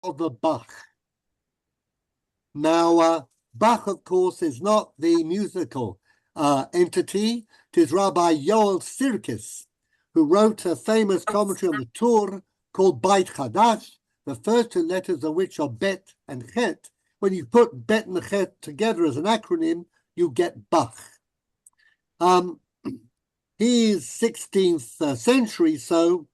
of the Bach. Now, Bach, of course, is not the musical entity. It is Rabbi Yoel Sirkis, who wrote a famous commentary on the Tur called Beit Chadash, the first two letters of which are Bet and Chet. When you put Bet and Chet together as an acronym, you get Bach. He's 16th century, so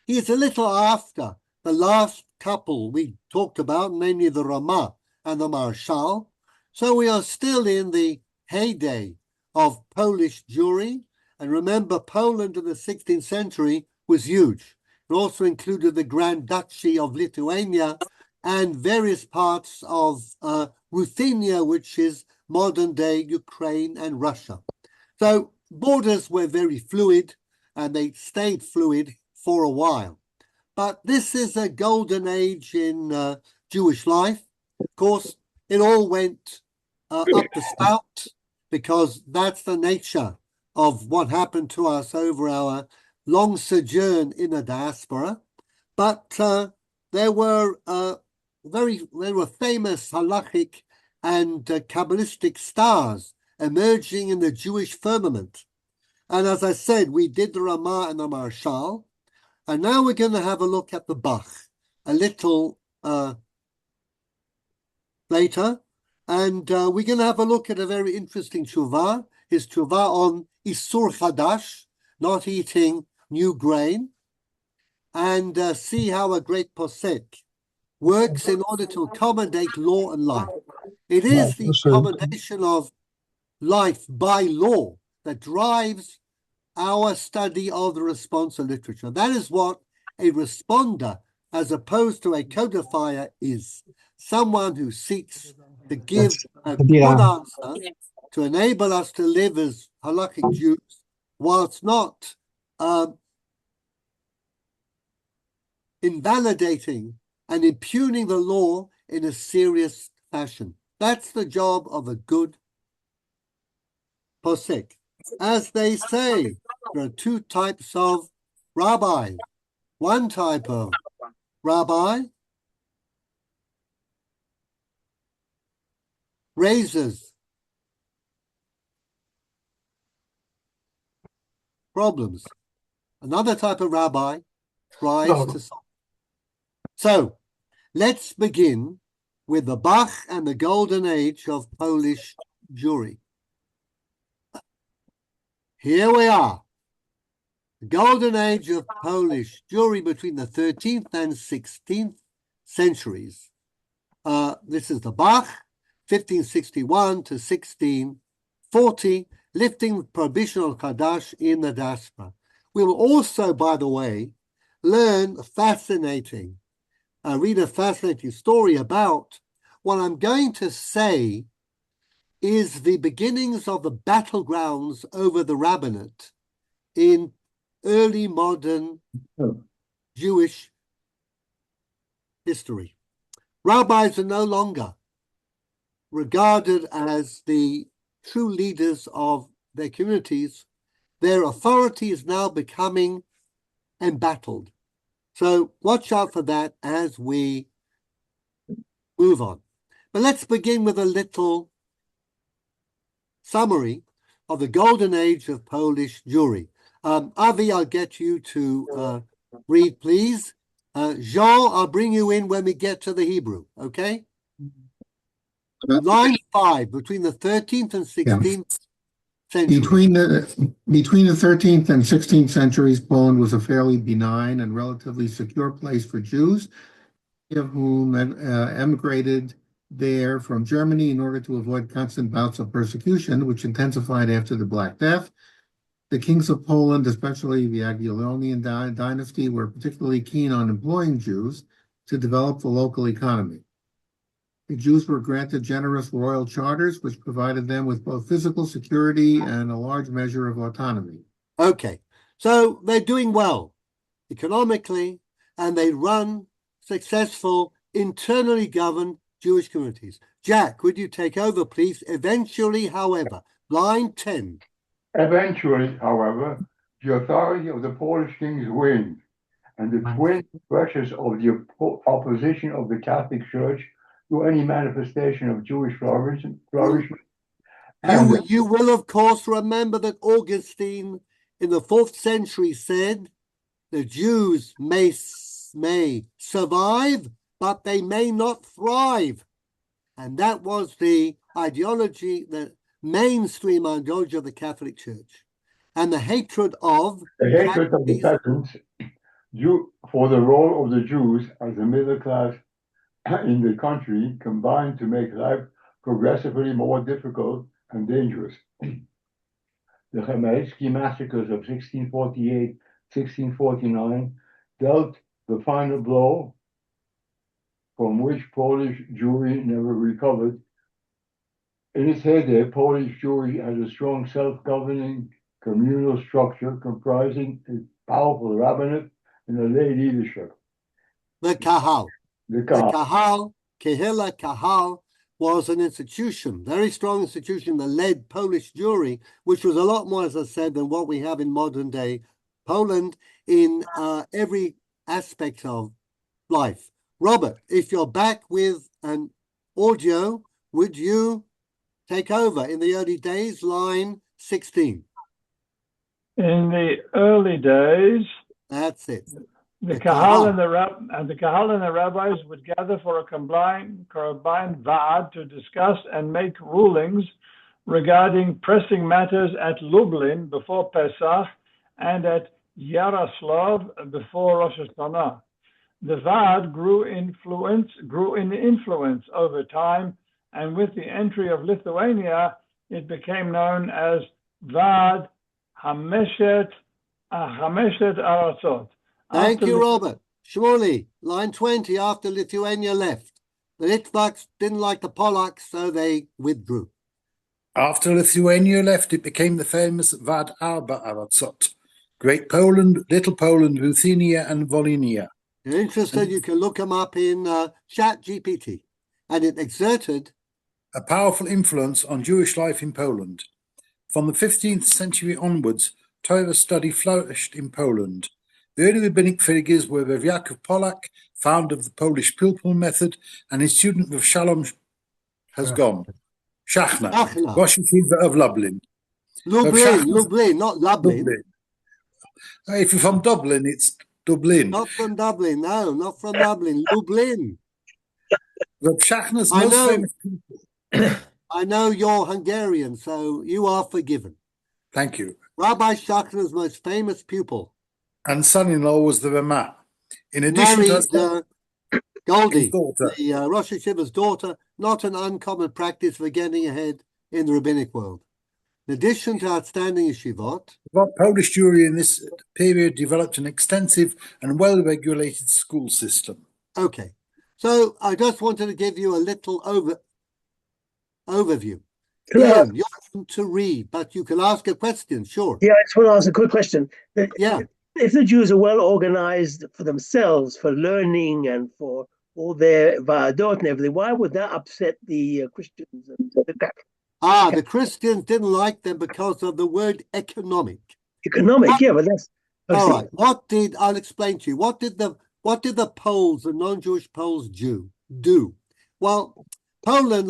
he's a little after the last couple we talked about, namely the Ramah and the Marshal. So we are still in the heyday of Polish Jewry. And remember, Poland in the 16th century was huge. It also included the Grand Duchy of Lithuania and various parts of Ruthenia, which is modern-day Ukraine and Russia. So borders were very fluid, and they stayed fluid for a while. But this is a golden age in Jewish life. Of course, it all went up the spout, because that's the nature of what happened to us over our long sojourn in the diaspora. But there were famous halachic and Kabbalistic stars emerging in the Jewish firmament. And as I said, we did the Ramah and the Marshal. And now we're going to have a look at the Bach a little later. And we're going to have a look at a very interesting tshuva, his tshuva on Isur Chadash, not eating new grain, and see how a great posek works in order to accommodate law and life. It is the accommodation of life by law that drives our study of the Responsa literature. That is what a responder, as opposed to a codifier, is. Someone who seeks to give a good answer to enable us to live as halakhic Jews, whilst not invalidating and impugning the law in a serious fashion. That's the job of a good posek. As they say, there are two types of rabbis. One type of rabbi raises problems. Another type of rabbi tries to solve. So let's begin with the Bach and the golden age of Polish Jewry. Here we are. The golden age of Polish Jewry between the 13th and 16th centuries. This is the Bach, 1561 to 1640, lifting the prohibition of Chadash in the diaspora. We will also, by the way, read a fascinating story about what I'm going to say is the beginnings of the battlegrounds over the rabbinate in early modern Jewish history. Rabbis are no longer regarded as the true leaders of their communities. Their authority is now becoming embattled. So watch out for that as we move on. But let's begin with a little summary of the golden age of Polish Jewry. Avi, I'll get you to read, please. Jean, I'll bring you in when we get to the Hebrew, okay? Line 5, between the 13th and 16th century. Between the 13th and 16th centuries, Poland was a fairly benign and relatively secure place for Jews, of whom emigrated there from Germany in order to avoid constant bouts of persecution, which intensified after the Black Death. The kings of Poland, especially the Jagiellonian dynasty, were particularly keen on employing Jews to develop the local economy. The Jews were granted generous royal charters, which provided them with both physical security and a large measure of autonomy. Okay, so they're doing well economically, and they run successful, internally governed Jewish communities. Jack, would you take over, please? Eventually, however, line 10. Eventually, however, the authority of the Polish kings waned, and the twin pressures of the opposition of the Catholic Church to any manifestation of Jewish flourishment. You will, of course, remember that Augustine in the 4th century said the Jews may survive, but they may not thrive. And that was the ideology, the mainstream ideology of the Catholic Church. And the hatred of the peasants for the role of the Jews as the middle class in the country combined to make life progressively more difficult and dangerous. The Chmielewski massacres of 1648, 1649 dealt the final blow from which Polish Jewry never recovered. In its heyday, Polish Jewry had a strong self-governing communal structure comprising a powerful rabbinate and a lay leadership. The Kahal. The Kahal, Kehila Kahal, was an institution, very strong institution that led Polish Jewry, which was a lot more, as I said, than what we have in modern day Poland in every aspect of life. Robert, if you're back with an audio, would you take over in the early days, line 16? In the early days, that's it. The Kahal and the rabbis would gather for a combined Vaad to discuss and make rulings regarding pressing matters at Lublin before Pesach and at Yaroslav before Rosh Hashanah. The Vaad grew in influence over time, and with the entry of Lithuania, it became known as Vaad Hameshet Aratzot. Thank you, Robert. Shmuley, line 20, after Lithuania left. The Litvaks didn't like the Polacks, so they withdrew. After Lithuania left, it became the famous Vad Arba Aratzot, Great Poland, Little Poland, Ruthenia, and Volhynia. If you're interested, you can look them up in Chat GPT. And it exerted a powerful influence on Jewish life in Poland. From the 15th century onwards, Torah study flourished in Poland. The early rabbinic figures were Rav Yaakov Polak, founder of the Polish Pilpul method, and his student Rav Shalom has gone. Shachna, Rosh Yeshiva of Lublin. Lublin, not Lublin. If you're from Dublin, it's Dublin. Not from Dublin, no, not from Dublin. Lublin. Rav Shachna's most famous pupil. I know you're Hungarian, so you are forgiven. Thank you. Rabbi Shachna's most famous pupil and son-in-law was the Ramah. In addition to Goldie, the Rosh Yeshiva's daughter, not an uncommon practice for getting ahead in the rabbinic world. In addition to outstanding yeshivot, Polish Jewry in this period developed an extensive and well-regulated school system. Okay, so I just wanted to give you a little overview. Ian, you're going to read, but you can ask a question, sure. Yeah, I just want to ask a quick question. Yeah. If the Jews are well organized for themselves, for learning and for all their Va'adot and everything, why would that upset the Christians and the Catholics? The Christians didn't like them because of the word economic. Economic, yeah, but that's... All right, I'll explain to you, what did the Poles, the non-Jewish Poles do? Well, Poland,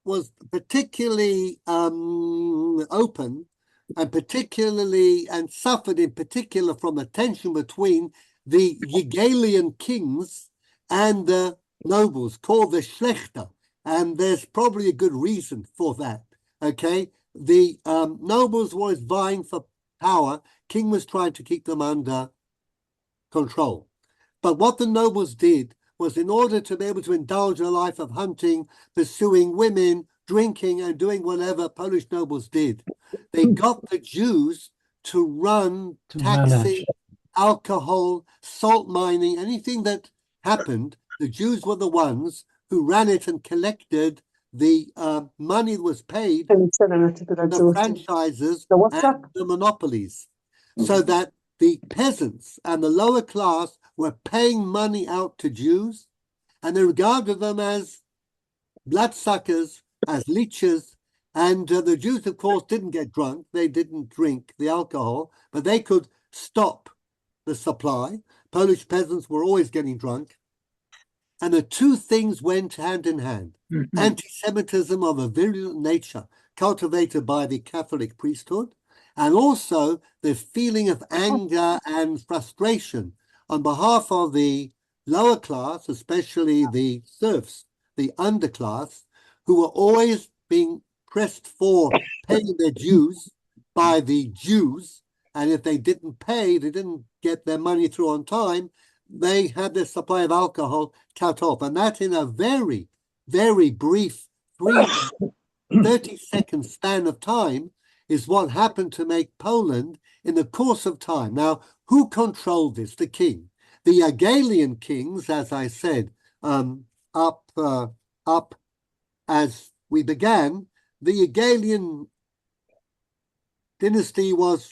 was particularly open and suffered in particular from the tension between the Hegelian kings and the nobles called the Schlechter, and there's probably a good reason for that. Okay, the nobles were always vying for power. King was trying to keep them under control. But what the nobles did was, in order to be able to indulge a life of hunting, pursuing women, drinking, and doing whatever Polish nobles did, they got the Jews to run taxing, alcohol, salt mining, anything that happened. The Jews were the ones who ran it and collected the money that was paid from the franchises and the monopolies, so that the peasants and the lower class were paying money out to Jews, and they regarded them as bloodsuckers, as leeches. And the Jews, of course, didn't get drunk. They didn't drink the alcohol, but they could stop the supply. Polish peasants were always getting drunk. And the two things went hand in hand. Mhm. Anti-Semitism of a virulent nature cultivated by the Catholic priesthood, and also the feeling of anger and frustration on behalf of the lower class, especially the serfs, the underclass, who were always being pressed for paying their dues by the Jews. And if they didn't pay, they didn't get their money through on time, they had their supply of alcohol cut off. And that in a very, very brief 30-second span of time is what happened to make Poland in the course of time. Now, who controlled this? The king. The Hegelian kings, as I said, up as we began, the Hegelian dynasty was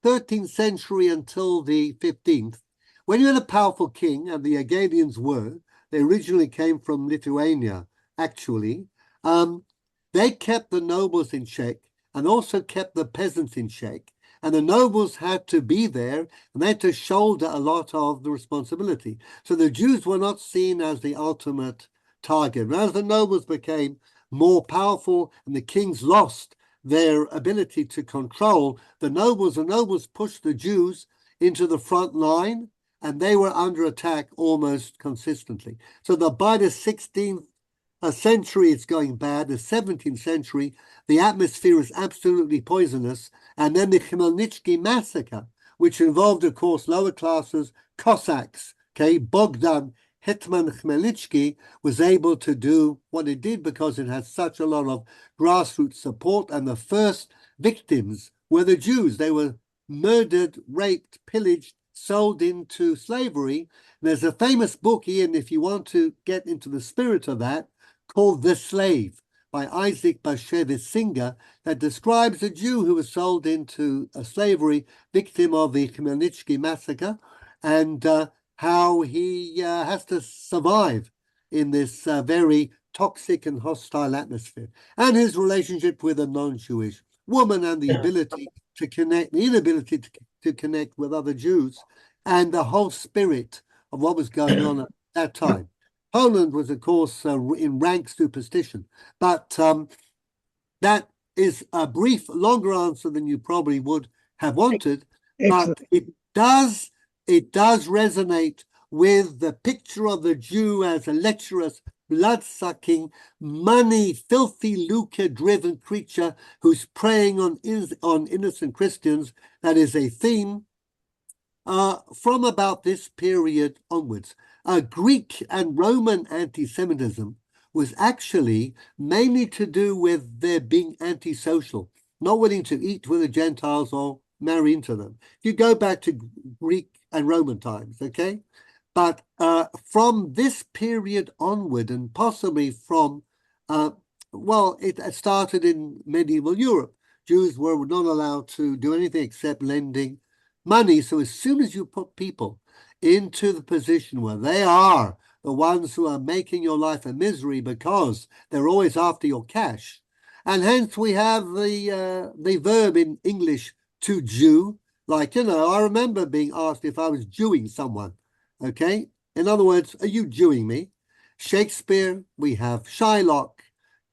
13th century until the 15th. When you had a powerful king, and the Hegelians were, they originally came from Lithuania, actually, they kept the nobles in check and also kept the peasants in check. And the nobles had to be there and they had to shoulder a lot of the responsibility. So the Jews were not seen as the ultimate target. And as the nobles became more powerful and the kings lost their ability to control the nobles pushed the Jews into the front line, and they were under attack almost consistently. So that by the 16th century, it's going bad. The 17th century, the atmosphere is absolutely poisonous. And then the Khmelnytsky massacre, which involved, of course, lower classes, Cossacks, okay, Bogdan Hetman Khmelnytsky was able to do what it did because it had such a lot of grassroots support, and the first victims were the Jews. They were murdered, raped, pillaged, sold into slavery. There's a famous book, Ian, if you want to get into the spirit of that, called The Slave by Isaac Bashevis Singer, that describes a Jew who was sold into slavery, victim of the Khmelnytsky massacre, and how he has to survive in this very toxic and hostile atmosphere, and his relationship with a non-Jewish woman, and the ability to connect, the inability to connect with other Jews, and the whole spirit of what was going on at that time. Poland was, of course, in rank superstition, but that is a brief, longer answer than you probably would have wanted. Excellent. But it does resonate with the picture of the Jew as a lecherous, blood-sucking, money, filthy, lucre-driven creature who's preying on innocent Christians. That is a theme from about this period onwards. Greek and Roman anti-Semitism was actually mainly to do with their being antisocial, not willing to eat with the Gentiles or marry into them. You go back to Greek and Roman times, okay? But from this period onward, and possibly from, it started in medieval Europe. Jews were not allowed to do anything except lending money. So as soon as you put people into the position where they are the ones who are making your life a misery because they're always after your cash, and hence we have the verb in English to Jew, like, I remember being asked if I was Jewing someone, okay? In other words, are you Jewing me? Shakespeare, we have Shylock.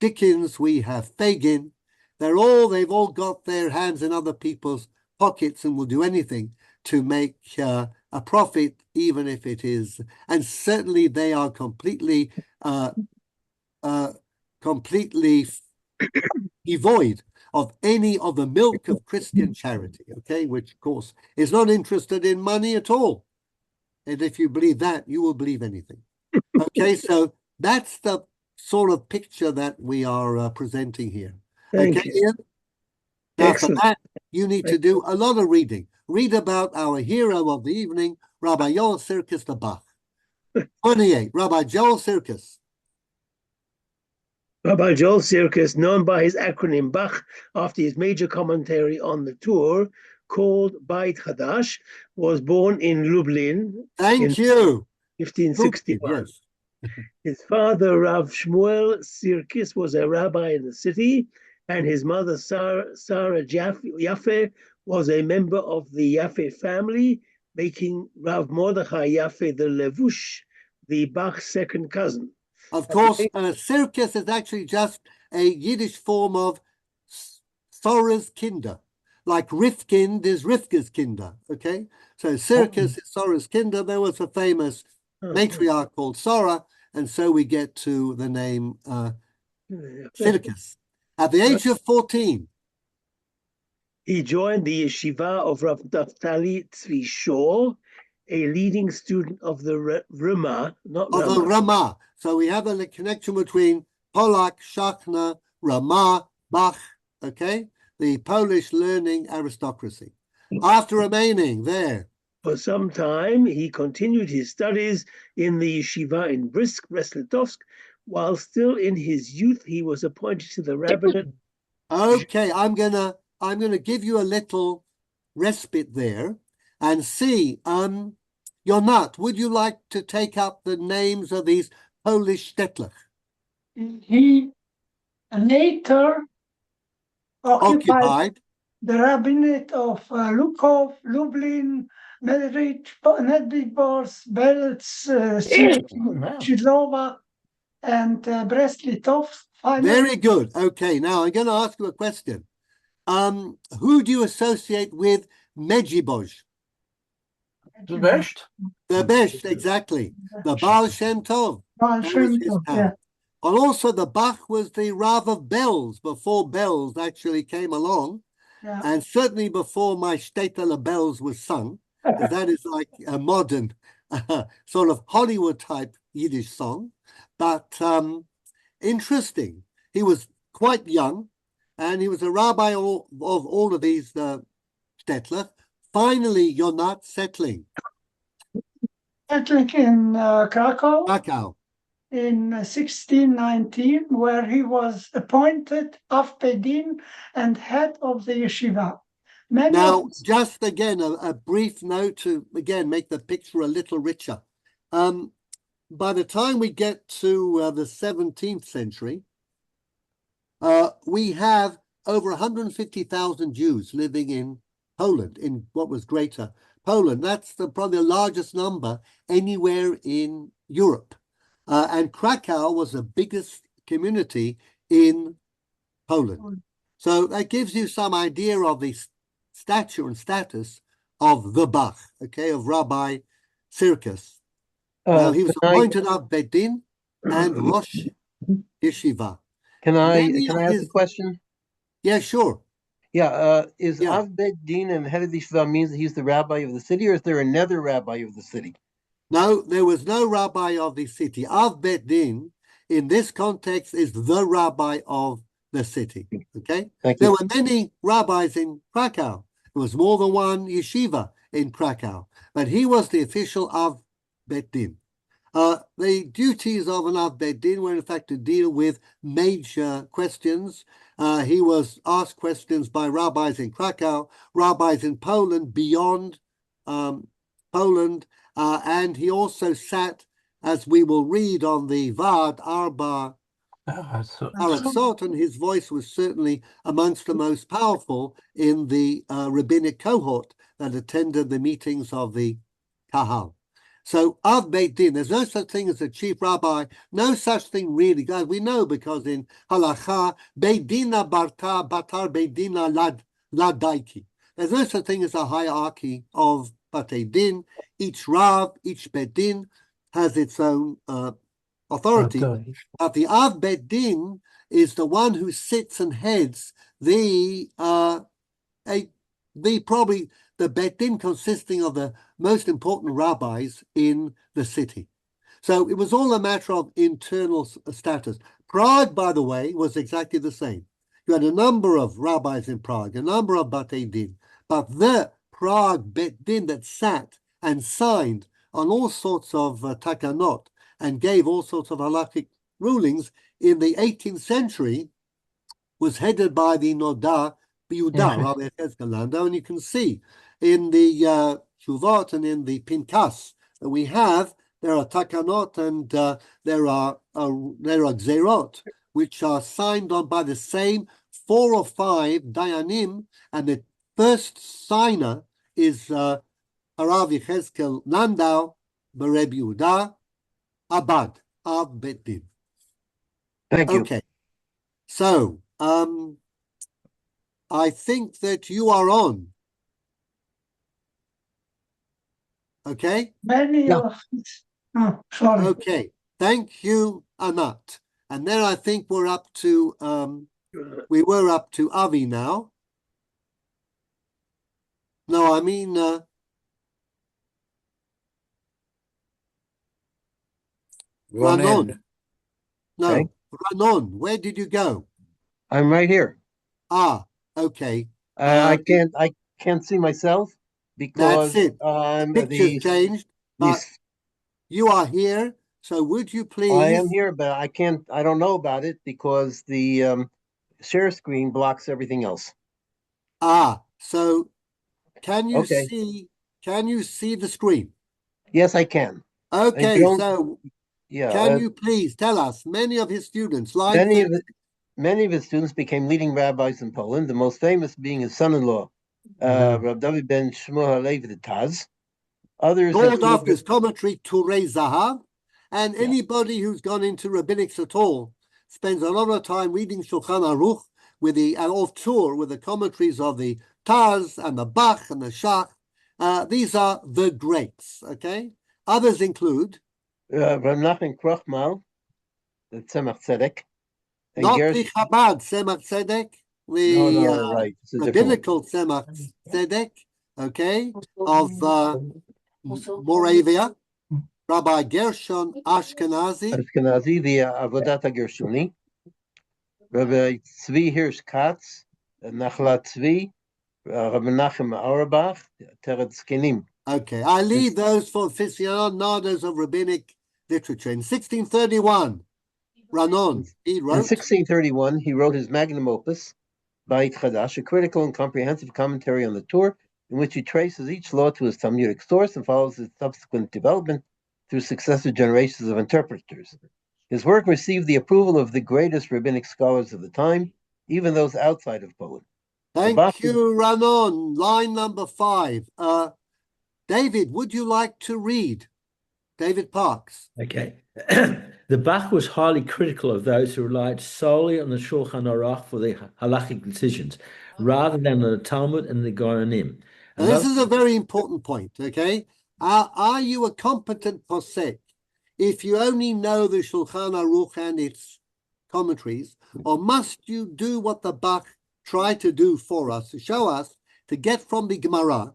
Dickens, we have Fagin. They've all got their hands in other people's pockets and will do anything to make a profit, even if it is, and certainly they are completely devoid of any of the milk of Christian charity, okay, which of course is not interested in money at all. And if you believe that, you will believe anything. Okay, so that's the sort of picture that we are presenting here. Thank okay, you. Ian? Now, Excellent. for that, you need to do a lot of reading. Read about our hero of the evening, Rabbi Joel Sirkis the Bach. 28, Rabbi Joel Sirkis. Rabbi Joel Sirkis, known by his acronym Bach after his major commentary on the Torah, called Beit Hadash, was born in Lublin Thank you. 1561. Yes. His father, Rav Shmuel Sirkis, was a rabbi in the city, and his mother, Sarah Jaffe, was a member of the Jaffe family, making Rav Mordechai Yaffe the Levush, the Bach's second cousin. Of course, Sirkis is actually just a Yiddish form of Sora's Kinder. Like Rifkind is Rivka's Kinder, okay? So Sirkis is Sora's Kinder. There was a famous matriarch called Sora, and so we get to the name Sirkis. At the age of 14, he joined the yeshiva of Rav Naftali Tzvi Shor, a leading student of the Ramah, not of the Ramah. Ramah. So we have a connection between Polak, Shachna, Ramah, Bach, okay? The Polish learning aristocracy. After remaining there for some time, he continued his studies in the yeshiva in Brisk-Breslitovsk. While still in his youth, he was appointed to the rabbinate. Okay, I'm gonna give you a little respite there and see. Yonat, would you like to take up the names of these Polish shtetler? He later occupied the rabbinate of Lukov, Lublin, Nedvigorsk, Belz, Shidlova, and Brest-Litovsk. Very good. Okay, now I'm going to ask you a question. Who do you associate with Medjibozh? The best? The best, exactly. The Baal Shem Tov. Baal Shem Tov, yeah. And also the Bach was the Rav of Belz before Belz actually came along. Yeah. And certainly before my Shtetler Belz was sung, because that is like a modern sort of Hollywood type Yiddish song. But interesting, he was quite young and he was a rabbi of all of these Shtetler. Finally, you're not settling. Settling in Krakow. Krakow. In 1619, where he was appointed Av Bedin and head of the yeshiva. Just again, a brief note to, again, make the picture a little richer. By the time we get to the 17th century, we have over 150,000 Jews living in Poland, in what was Greater Poland. That's probably the largest number anywhere in Europe. And Krakow was the biggest community in Poland. So that gives you some idea of the stature and status of the Bach, okay, of Rabbi Sirkis. Now, he was appointed Av Bedin and Rosh Yeshiva. Can I ask a question? Yeah, sure. Yeah, is Av Bedin and head of the Yeshiva means that he's the rabbi of the city, or is there another rabbi of the city? No, there was no rabbi of the city. Av Bedin, in this context, is the rabbi of the city. Okay? There were many rabbis in Krakow. There was more than one yeshiva in Krakow, but he was the official Av Bedin. The duties of an Av Bedin were, in fact, to deal with major questions. He was asked questions by rabbis in Krakow, rabbis in Poland, beyond Poland, and he also sat, as we will read, on the Vad Arba Aratzot, and his voice was certainly amongst the most powerful in the rabbinic cohort that attended the meetings of the Kahal. So Av Beit Din, there's no such thing as a chief rabbi, no such thing really, guys. We know because in Halacha, Beit Dina Batar Beit Dina Ladaiki. There's no such thing as a hierarchy of Batei Din. Each Rav, each Beit Din has its own authority. But the Av Beit Din is the one who sits and heads the Beit Din consisting of the most important rabbis in the city. So it was all a matter of internal status. Prague, by the way, was exactly the same. You had a number of rabbis in Prague, a number of Batei Din, but the Prague Beit Din that sat and signed on all sorts of takanot and gave all sorts of halakhic rulings in the 18th century was headed by the Noda Biyuda, Rabbi Yechezkel, and you can see in the Shuvot and in the Pinkas that we have, there are takanot and there are gzerot, which are signed on by the same 4 or 5 dayanim, and the first signer is Harav Yechezkel Landau, Bereb Yehuda, Abad, Av Bet Din. Thank you. Okay. So, I think that you are on. Okay? Many Yeah. of sorry. Okay. Thank you, Anat. And then I think we're up to we were up to Avi now. No, I mean Ranon. No, Okay. Ranon, where did you go? I'm right here. Ah, okay. I can't see myself because That's it. Picture's changed, but these you are here. So would you I am please? here, but I don't know about it because the share screen blocks everything else. Ah, so can you Okay. see the screen? Yes, I can. Okay, so Yeah. can you please tell us, many of his students, like Many of his students became leading rabbis in Poland, the most famous being his son-in-law, Rav David ben Shmuel Halevi the Taz. Others called after his commentary, Turei Zahav, and Yeah. anybody who's gone into rabbinics at all spends a lot of time reading Shulchan Aruch with the and off tour with the commentaries of the Taz and the Bach and the Shach. These are the greats. Okay, others include Rav Nachman Krochmal, the Tzemach Tzedek, and not Gersh. the Chabad Tzemach Tzedek, No, the right. It's a different one. rabbinical Tzemach Tzedek, okay, of Moravia, Rabbi Gershon Ashkenazi, Ashkenazi, the Avodat HaGershuni, Rabbi Tzvi Hirsch Katz, Nachlat Tzvi, Rabbi Menachem Auerbach, Teretz Kenim. Okay, I leave those for aficionados of rabbinic literature. In 1631, Ranon, he In wrote. 1631, he wrote his magnum opus, Beit Chadash, a critical and comprehensive commentary on the Torah, in which he traces each law to its Talmudic source and follows its subsequent development through successive generations of interpreters. His work received the approval of the greatest rabbinic scholars of the time, even those outside of Poland. Thank you, Ranon. Line number 5. David, would you like to read? David Parks. Okay. The Bach was highly critical of those who relied solely on the Shulchan Aruch for their halachic decisions, rather than on the Talmud and the Gaonim. Now, this is a very important point, okay? Are you a competent posek if you only know the Shulchan Aruch and its commentaries, or must you do what the Bach tried to do for us, to show us, to get from the Gemara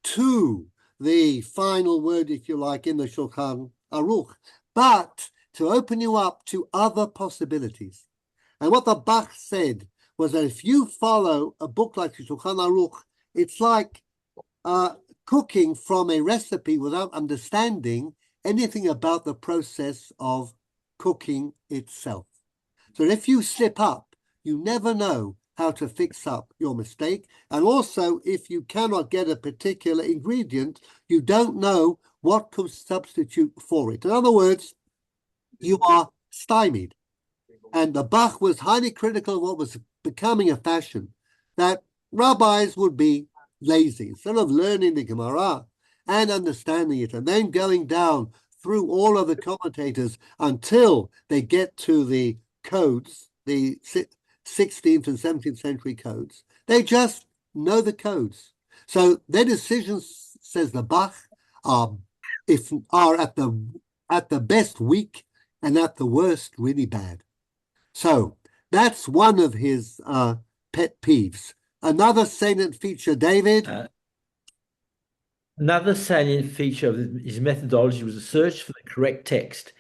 to the final word, if you like, in the Shulchan Aruch, but to open you up to other possibilities? And what the Bach said was that if you follow a book like the Shulchan Aruch, it's like cooking from a recipe without understanding anything about the process of cooking itself. So if you slip up, you never know how to fix up your mistake. And also, if you cannot get a particular ingredient, you don't know what could substitute for it. In other words, you are stymied. And the Bach was highly critical of what was becoming a fashion, that rabbis would be lazy. Instead of learning the Gemara and understanding it and then going down through all of the commentators until they get to the codes, the 16th and 17th century codes, they just know the codes. So their decisions, says the Bach, are at the best weak and at the worst really bad. So that's one of his pet peeves. Another salient feature, David? Another salient feature of his methodology was a search for the correct text.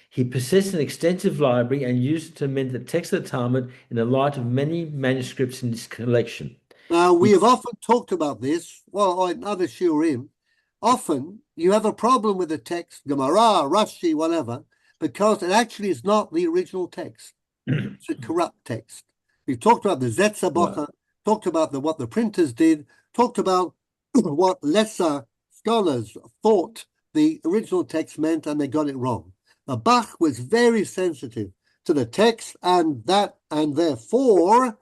He possessed an extensive library and used it to amend the text of the Talmud in the light of many manuscripts in his collection. We have often talked about this, well, in other shiurim. Often you have a problem with the text, Gemara, Rashi, whatever, because it actually is not the original text. It's a corrupt text. We've talked about the Zetzabocha, talked about what the printers did, talked about what lesser scholars thought the original text meant, and they got it wrong. Bach was very sensitive to the text, and therefore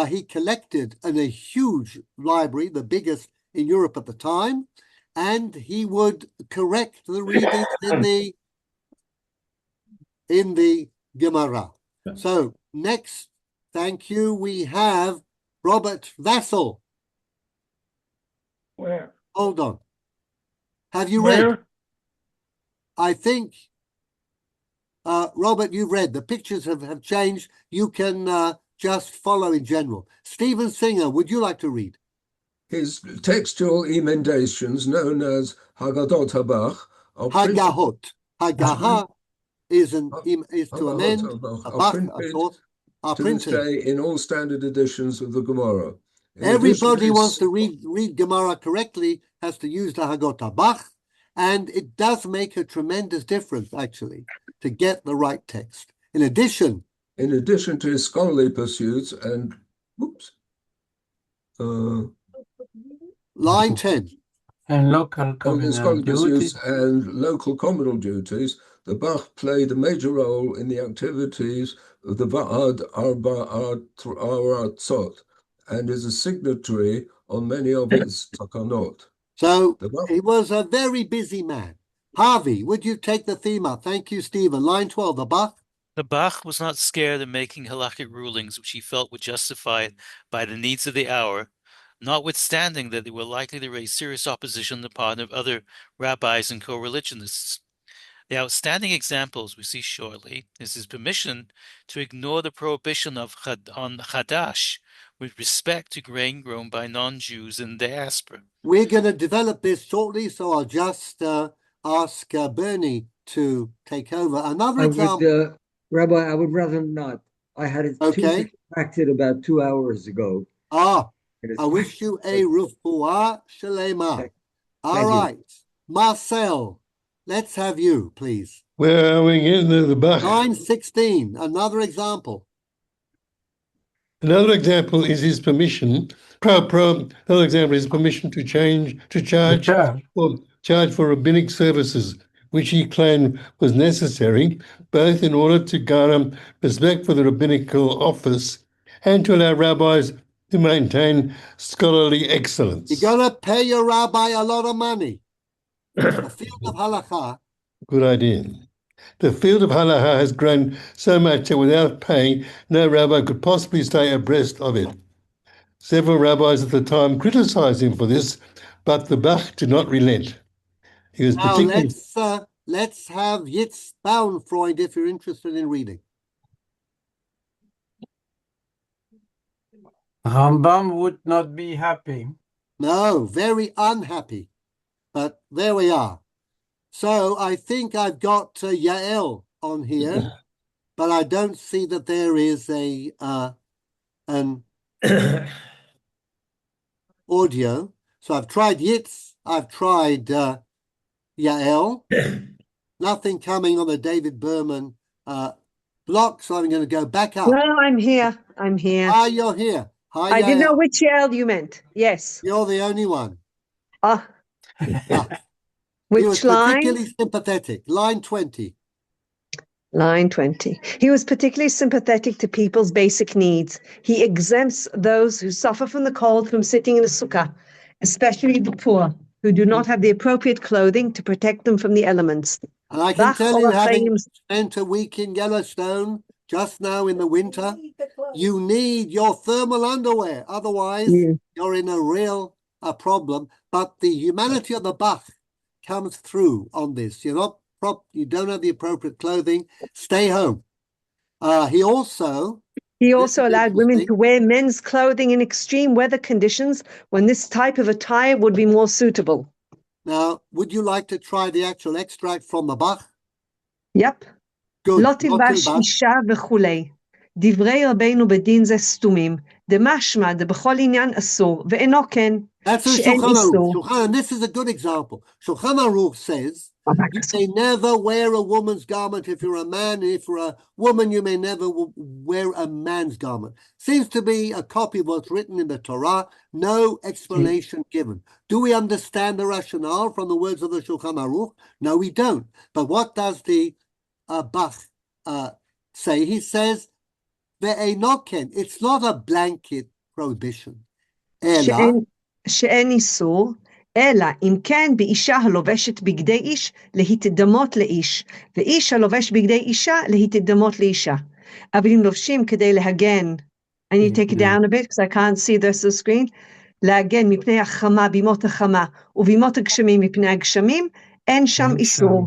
he collected in a huge library, the biggest in Europe at the time, and he would correct the readings in the Gemara. So next, thank you, we have Robert Vassell. Where? Hold on. Have you read? Where? I think, Robert, you've read. The pictures have changed. You can just follow in general. Stephen Singer, would you like to read? His textual emendations, known as Haggadot Habach, are Hagahot. Hagaha is to Haggadot amend. Habach Habach, of course, are to this printed. day in all standard editions of the Gemara. Everybody who wants to read Gemara correctly has to use the Haggot Habach, and it does make a tremendous difference, actually, to get the right text. In addition to his scholarly pursuits and, line 10. And local communal duties. And local communal duties, the Bach played a major role in the activities of the Va'ad Aratzot, and is a signatory on many of its takanot. So he was a very busy man. Harvey, would you take the theme up? Thank you, Stephen. Line 12, the Bach. The Bach was not scared of making halakhic rulings which he felt were justified by the needs of the hour, notwithstanding that they were likely to raise serious opposition on the part of other rabbis and co-religionists. The outstanding examples we see shortly is his permission to ignore the prohibition on chadash with respect to grain grown by non-Jews in the diaspora. We're going to develop this shortly, so I'll just ask Bernie to take over. Another example. Rabbi, I would rather not. I had it acted about 2 hours ago. I wish you a refuah shalema. All right. Marcel, let's have you, please. Where are we getting to the Bach? Line 16, another example. Another example is his permission. Another example is permission to charge for rabbinic services, which he claimed was necessary, both in order to garner respect for the rabbinical office and to allow rabbis to maintain scholarly excellence. You're going to pay your rabbi a lot of money. The field of halakha. Good idea. The field of halakha has grown so much that without pay, no rabbi could possibly stay abreast of it. Several rabbis at the time criticized him for this, but the Bach did not relent. He was now let's have Yitz Bauernfreund if you're interested in reading. Rambam would not be happy. No, very unhappy. But there we are. So I think I've got Yael on here, but I don't see that there is an audio. So I've tried Yitz, I've tried Yael. Nothing coming on the David Berman block, so I'm going to go back up. No, I'm here. Ah, you're here. Hi, I didn't know which Yael you meant. Yes. You're the only one. Which he was line? Particularly sympathetic. Line 20. Line 20. He was particularly sympathetic to people's basic needs. He exempts those who suffer from the cold from sitting in a sukkah, especially the poor, who do not have the appropriate clothing to protect them from the elements. And I can tell you, having spent a week in Yellowstone just now in the winter, you need your thermal underwear. Otherwise, you're in a real problem. But the humanity of the Bach comes through on this. You're not you don't have the appropriate clothing. Stay home. He also allowed women to wear men's clothing in extreme weather conditions when this type of attire would be more suitable. Now, would you like to try the actual extract from the Bach? Yep. Good. לא תלבש אישה וכולי. דברי רבינו בדין זה סתומים. דמשמע דבכל עניין אסור, ואינו כן. That's a Shulchan Aruch. And this is a good example. Shulchan Aruch says you may never wear a woman's garment if you're a man. If you're a woman, you may never wear a man's garment. Seems to be a copy of what's written in the Torah. No explanation given. Do we understand the rationale from the words of the Shulchan Aruch? No, we don't. But what does the Bach say? He says, it's not a blanket prohibition. שאין איסור, אלא אם כן באישה הלובשת בגדי איש להתדמות לאיש, ואיש הלובש בגדי אישה להתדמות לאישה. אבל אם לובשים כדי להגן, I need to take it down a bit because I can't see this on the screen, להגן מפני החמה, בימות החמה, ובימות הגשמים מפני הגשמים, אין שם איסור.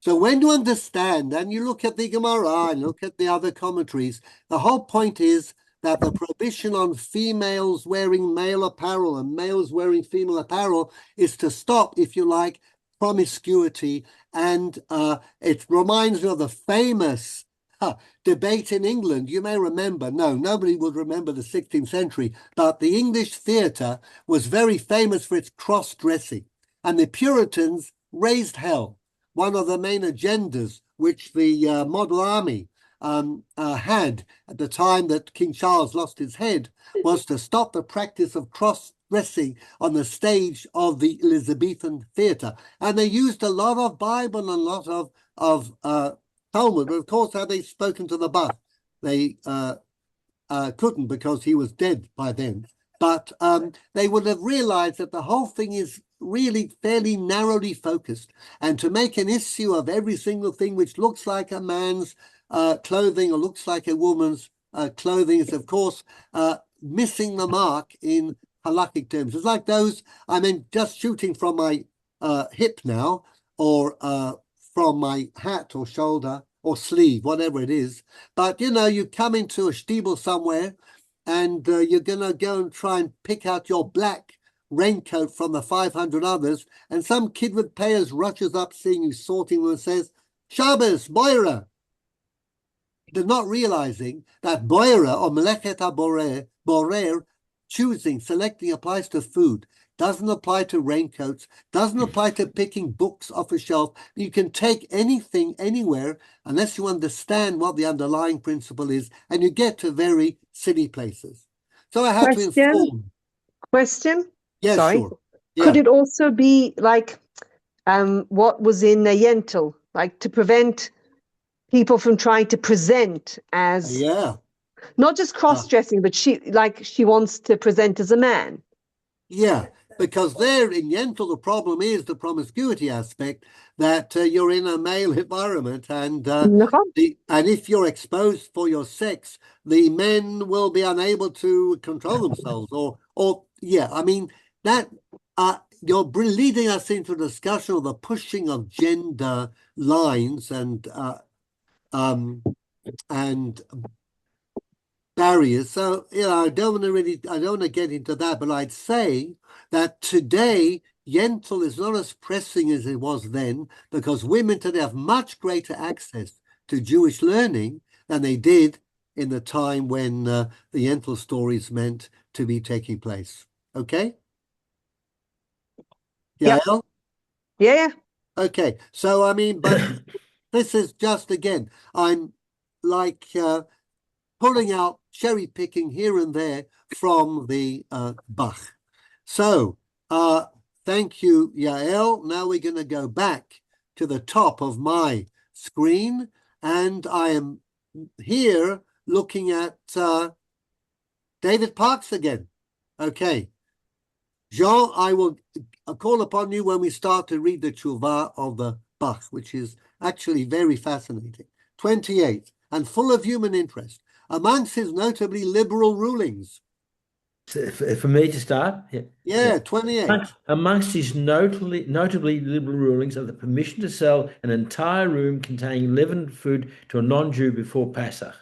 So when you understand and you look at the Gemara and look at the other commentaries, the whole point is that the prohibition on females wearing male apparel and males wearing female apparel is to stop, if you like, promiscuity. And it reminds me of the famous debate in England. You may remember, no, nobody would remember the 16th century, but the English theatre was very famous for its cross-dressing. And the Puritans raised hell. One of the main agendas which the model army had at the time that King Charles lost his head was to stop the practice of cross-dressing on the stage of the Elizabethan theatre. And they used a lot of Bible and a lot of Talmud, but of course, had they spoken to the Bach, they couldn't because he was dead by then. But they would have realized that the whole thing is really fairly narrowly focused, and to make an issue of every single thing which looks like a man's clothing or looks like a woman's clothing is, of course, missing the mark in halakhic terms. It's like those, I mean, just shooting from my hip now, or from my hat or shoulder or sleeve, whatever it is. But, you know, you come into a shtibel somewhere and you're going to go and try and pick out your black raincoat from the 500 others, and some kid with payers rushes up seeing you sorting them and says, Shabbos, Boira. They're not realizing that Boira or Melechet HaBorer, choosing, selecting, applies to food, doesn't apply to raincoats, doesn't apply to picking books off a shelf. You can take anything anywhere unless you understand what the underlying principle is, and you get to very silly places. So I have to inform. Question? Yes, sorry. Sure. Yeah. Could it also be like what was in Yentl, like to prevent people from trying to present as not just cross-dressing, but she wants to present as a man? Yeah, because there in Yentl, the problem is the promiscuity aspect, that you're in a male environment, and and if you're exposed for your sex, the men will be unable to control themselves, or yeah, I mean that you're leading us into a discussion of the pushing of gender lines and barriers. So, you know, I don't want to get into that, but I'd say that today Yentl is not as pressing as it was then, because women today have much greater access to Jewish learning than they did in the time when the Yentl stories meant to be taking place. Okay? Yeah. Yeah. Okay. So, I mean, but this is just, again, I'm like pulling out, cherry picking here and there from the Bach. So, thank you, Yael. Now we're going to go back to the top of my screen, and I am here looking at David Parks again. Okay. Jean, I will call upon you when we start to read the Tshuva of the Bach, which is actually very fascinating. 28, and full of human interest. Amongst his notably liberal rulings. For me to start? Yeah, 28. Amongst his notably liberal rulings are the permission to sell an entire room containing leavened food to a non-Jew before Pesach.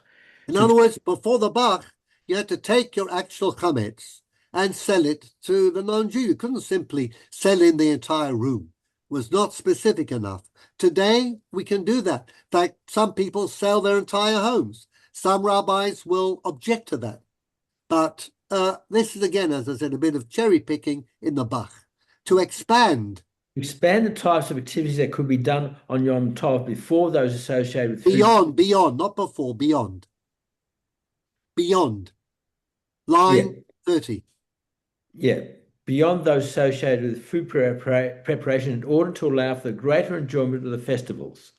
In other words, before the Bach, you had to take your actual chametz and sell it to the non-Jew. You couldn't simply sell in the entire room. It was not specific enough. Today, we can do that. In fact, some people sell their entire homes. Some rabbis will object to that. But this is, again, as I said, a bit of cherry picking in the Bach. To expand the types of activities that could be done on Yom Tov before those associated with beyond, not before, beyond. Line 30. Yeah, beyond those associated with food preparation in order to allow for the greater enjoyment of the festivals.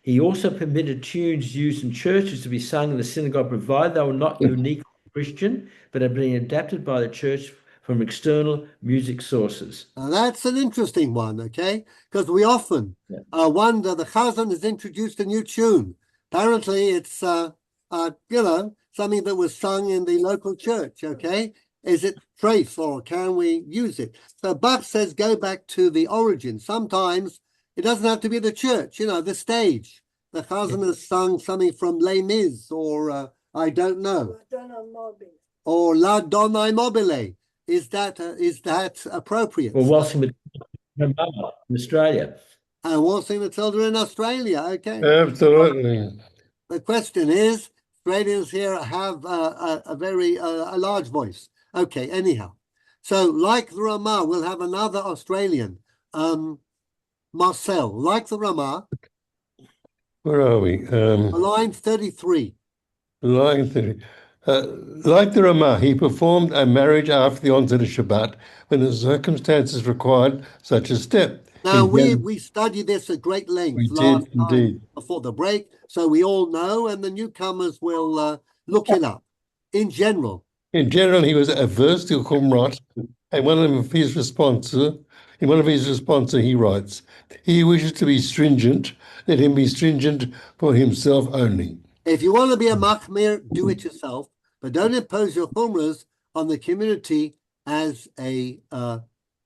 He also permitted tunes used in churches to be sung in the synagogue, provided they were not uniquely Christian, but had been adapted by the church from external music sources. Now that's an interesting one, okay? Because we often wonder, the Chazan has introduced a new tune. Apparently it's, something that was sung in the local church, okay? Is it trace or can we use it? So Bach says go back to the origin. Sometimes it doesn't have to be the church, the stage. The Chazan has sung something from Les Mis or I don't know. Or La Donna Immobile. Is that appropriate? Well, Waltzing in Australia. And Waltzing Matilda in Australia, okay. Absolutely. The question is, Australians here have a very large voice. Okay, anyhow. So like the Ramah, we'll have another Australian, Marcel. Like the Ramah. Where are we? Line 33. Line 30. Like the Ramah, he performed a marriage after the onset of Shabbat when the circumstances required such a step. Now, we studied this at great length last time before the break, so we all know, and the newcomers will look it up. In general, he was averse to Qumrat, and in one of his responses, he writes, he wishes to be stringent, let him be stringent for himself only. If you want to be a machmir, do it yourself, but don't impose your chumras on the community as a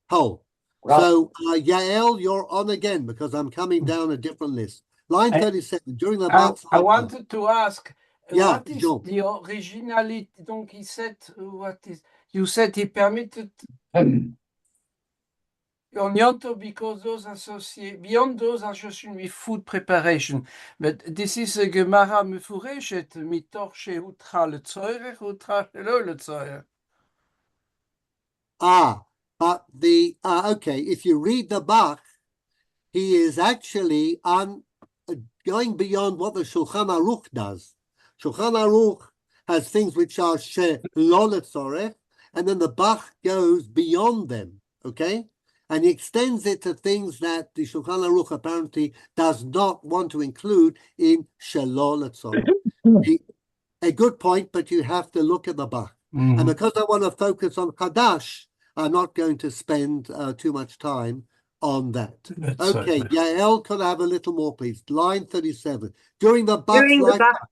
whole. Right. So, Yael, you're on again because I'm coming down a different list. Line 37, during the Bach's I wanted to ask, what is Jean. the originality? Donc, he said, you said he permitted Onionto because those associated, beyond those associated with food preparation. But this is a Gemara Mefureshet, mitoch shehutra letzorech, hutra shelo letzorech. But okay, if you read the Bach, he is actually going beyond what the Shulchan Aruch does. Shulchan Aruch has things which are shelo letzorech, and then the Bach goes beyond them, okay? And he extends it to things that the Shulchan Aruch apparently does not want to include in shelo letzorech. A good point, but you have to look at the Bach. Mm-hmm. And because I want to focus on Chadash, I'm not going to spend too much time on that. Okay, Yael, could I have a little more, please? Line 37. During the Bach's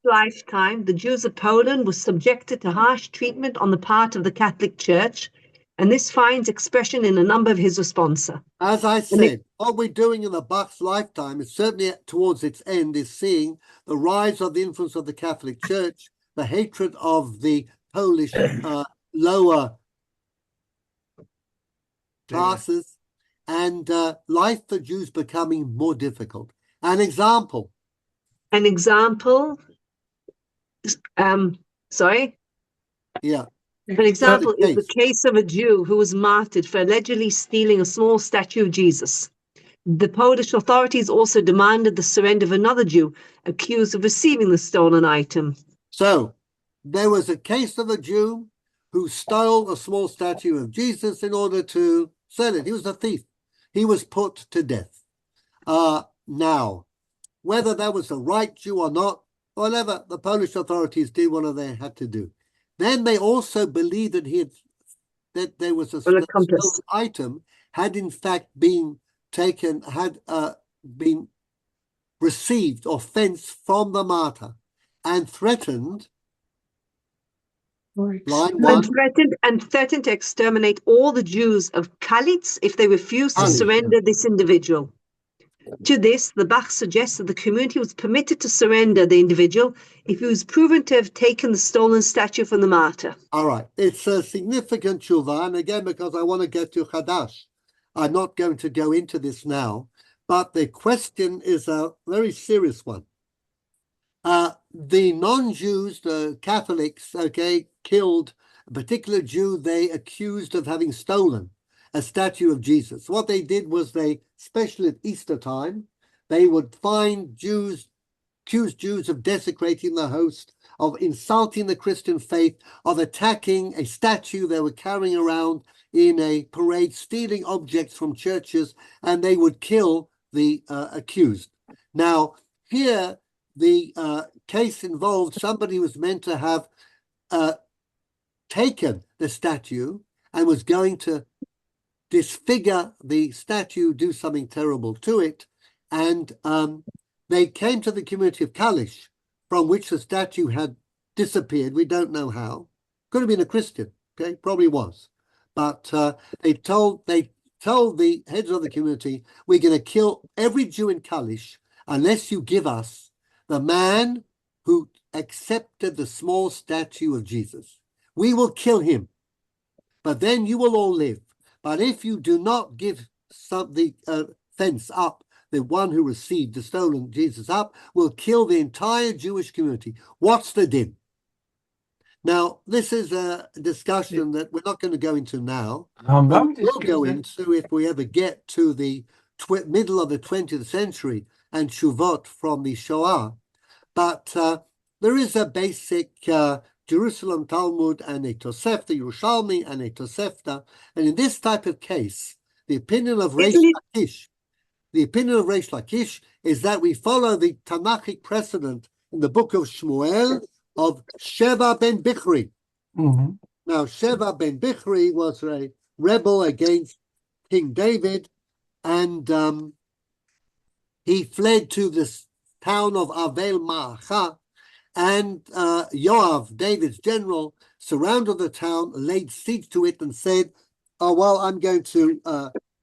lifetime, the Jews of Poland were subjected to harsh treatment on the part of the Catholic Church, and this finds expression in a number of his responsa. As I said, what we're doing in the Bach's lifetime is certainly towards its end is seeing the rise of the influence of the Catholic Church, the hatred of the Polish lower classes, and life for Jews becoming more difficult. An example. Sorry? Yeah. An example is the case of a Jew who was martyred for allegedly stealing a small statue of Jesus. The Polish authorities also demanded the surrender of another Jew accused of receiving the stolen item. So, there was a case of a Jew who stole a small statue of Jesus in order to sell it. He was a thief. He was put to death. Now, whether that was the right Jew or not, whatever, the Polish authorities did what they had to do. Then they also believed that there was a stolen item had in fact been taken, had been received offense from the martyr and threatened. And threatened to exterminate all the Jews of Kalitz if they refused to surrender this individual. To this, the Bach suggests that the community was permitted to surrender the individual if he was proven to have taken the stolen statue from the martyr. All right. It's a significant tshuva, and again, because I want to get to Chadash, I'm not going to go into this now, but the question is a very serious one. The non-Jews, the Catholics, killed a particular Jew they accused of having stolen a statue of Jesus. What they did was they, especially at Easter time, they would find Jews, accuse Jews of desecrating the host, of insulting the Christian faith, of attacking a statue they were carrying around in a parade, stealing objects from churches, and they would kill the accused. Now, here, the case involved somebody who was meant to have taken the statue and was going to disfigure the statue, do something terrible to it. And they came to the community of Kalish, from which the statue had disappeared. We don't know how. Could have been a Christian, okay? Probably was. But they told the heads of the community, we're going to kill every Jew in Kalish unless you give us the man who accepted the small statue of Jesus. We will kill him, but then you will all live. But if you do not give the fence up, the one who received the stolen Jesus up, will kill the entire Jewish community. What's the din? Now, this is a discussion that we're not going to go into now. We'll go into if we ever get to the middle of the 20th century and Shuvot from the Shoah. But there is a basic Jerusalem Talmud and a Tosefta, Yerushalmi and a Tosefta. And in this type of case, the opinion of Reish Lakish is that we follow the Tanakhic precedent in the book of Shmuel of Sheva ben Bichri. Now, Sheva ben Bichri was a rebel against King David, and he fled to this town of Avel Ma'acha, and Yoav, David's general, surrounded the town, laid siege to it, and said, oh, well, I'm going to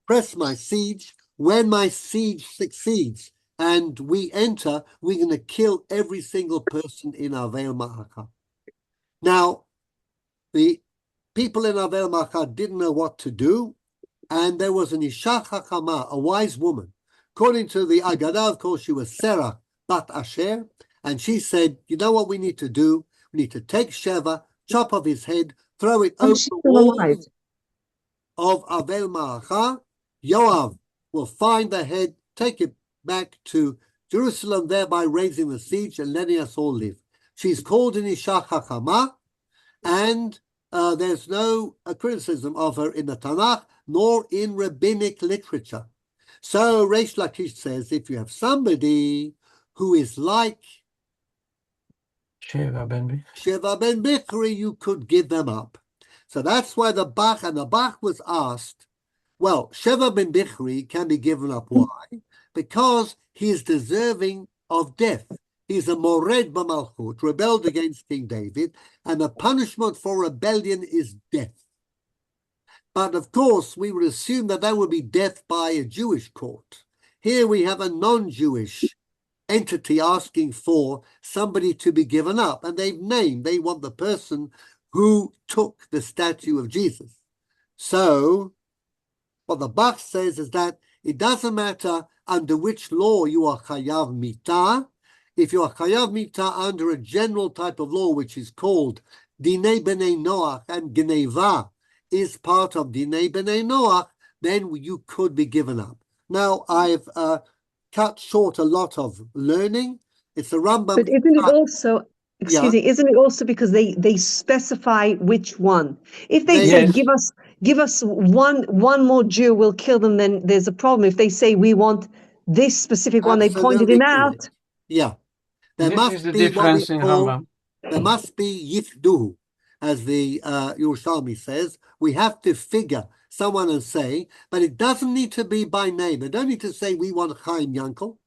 press my siege. When my siege succeeds and we enter, we're going to kill every single person in Avel Ma'acha. Now, the people in Avel Ma'acha didn't know what to do, and there was an Isha Chachama, a wise woman. According to the Agadah, of course, she was Sarah Bat Asher, and she said, you know what we need to do? We need to take Sheva, chop off his head, throw it over the walls of Avel Ma'acha. Yoav will find the head, take it back to Jerusalem, thereby raising the siege and letting us all live. She's called an Isha Chachama, and there's no criticism of her in the Tanakh, nor in rabbinic literature. So Reish Lakish says, if you have somebody who is like Sheva ben Bichri, you could give them up. So that's why the Bach was asked, well, Sheva ben Bichri can be given up. Why? Because he is deserving of death. He's a Mored b'Malchut, rebelled against King David, and the punishment for rebellion is death. But of course, we would assume that would be death by a Jewish court. Here we have a non-Jewish entity asking for somebody to be given up, and they want the person who took the statue of Jesus. So what the Bach says is that it doesn't matter under which law you are chayav mitah. If you are chayav mitah under a general type of law, which is called Dinei B'nei Noach, and Gneva is part of Dinei B'nei Noach, then you could be given up. Now, I've cut short a lot of learning. It's the Rambam. But isn't it also, excuse me, isn't it also because they specify which one? If they say, give us one more Jew, we'll kill them, then there's a problem. If they say we want this specific one, they pointed him out. Yeah. There must be what we call, there must be yifduhu, as the Yerushalmi says. We have to figure someone and say, but it doesn't need to be by name. It don't need to say we want Chaim Yankel.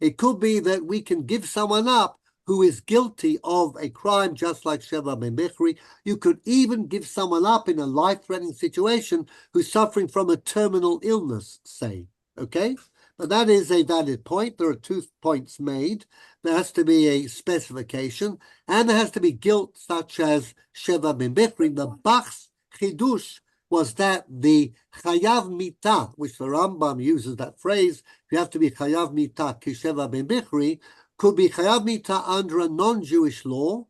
It could be that we can give someone up who is guilty of a crime, just like Sheva ben Bichri. You could even give someone up in a life-threatening situation who's suffering from a terminal illness, say, okay? But that is a valid point. There are 2 points made. There has to be a specification, and there has to be guilt, such as Sheva ben Bichri. The Bach's Chidush was that the Chayav Mitah, which the Rambam uses that phrase, you have to be Chayav Mitah ki Sheva ben Bichri, could be Chayav Mitah under a non-Jewish law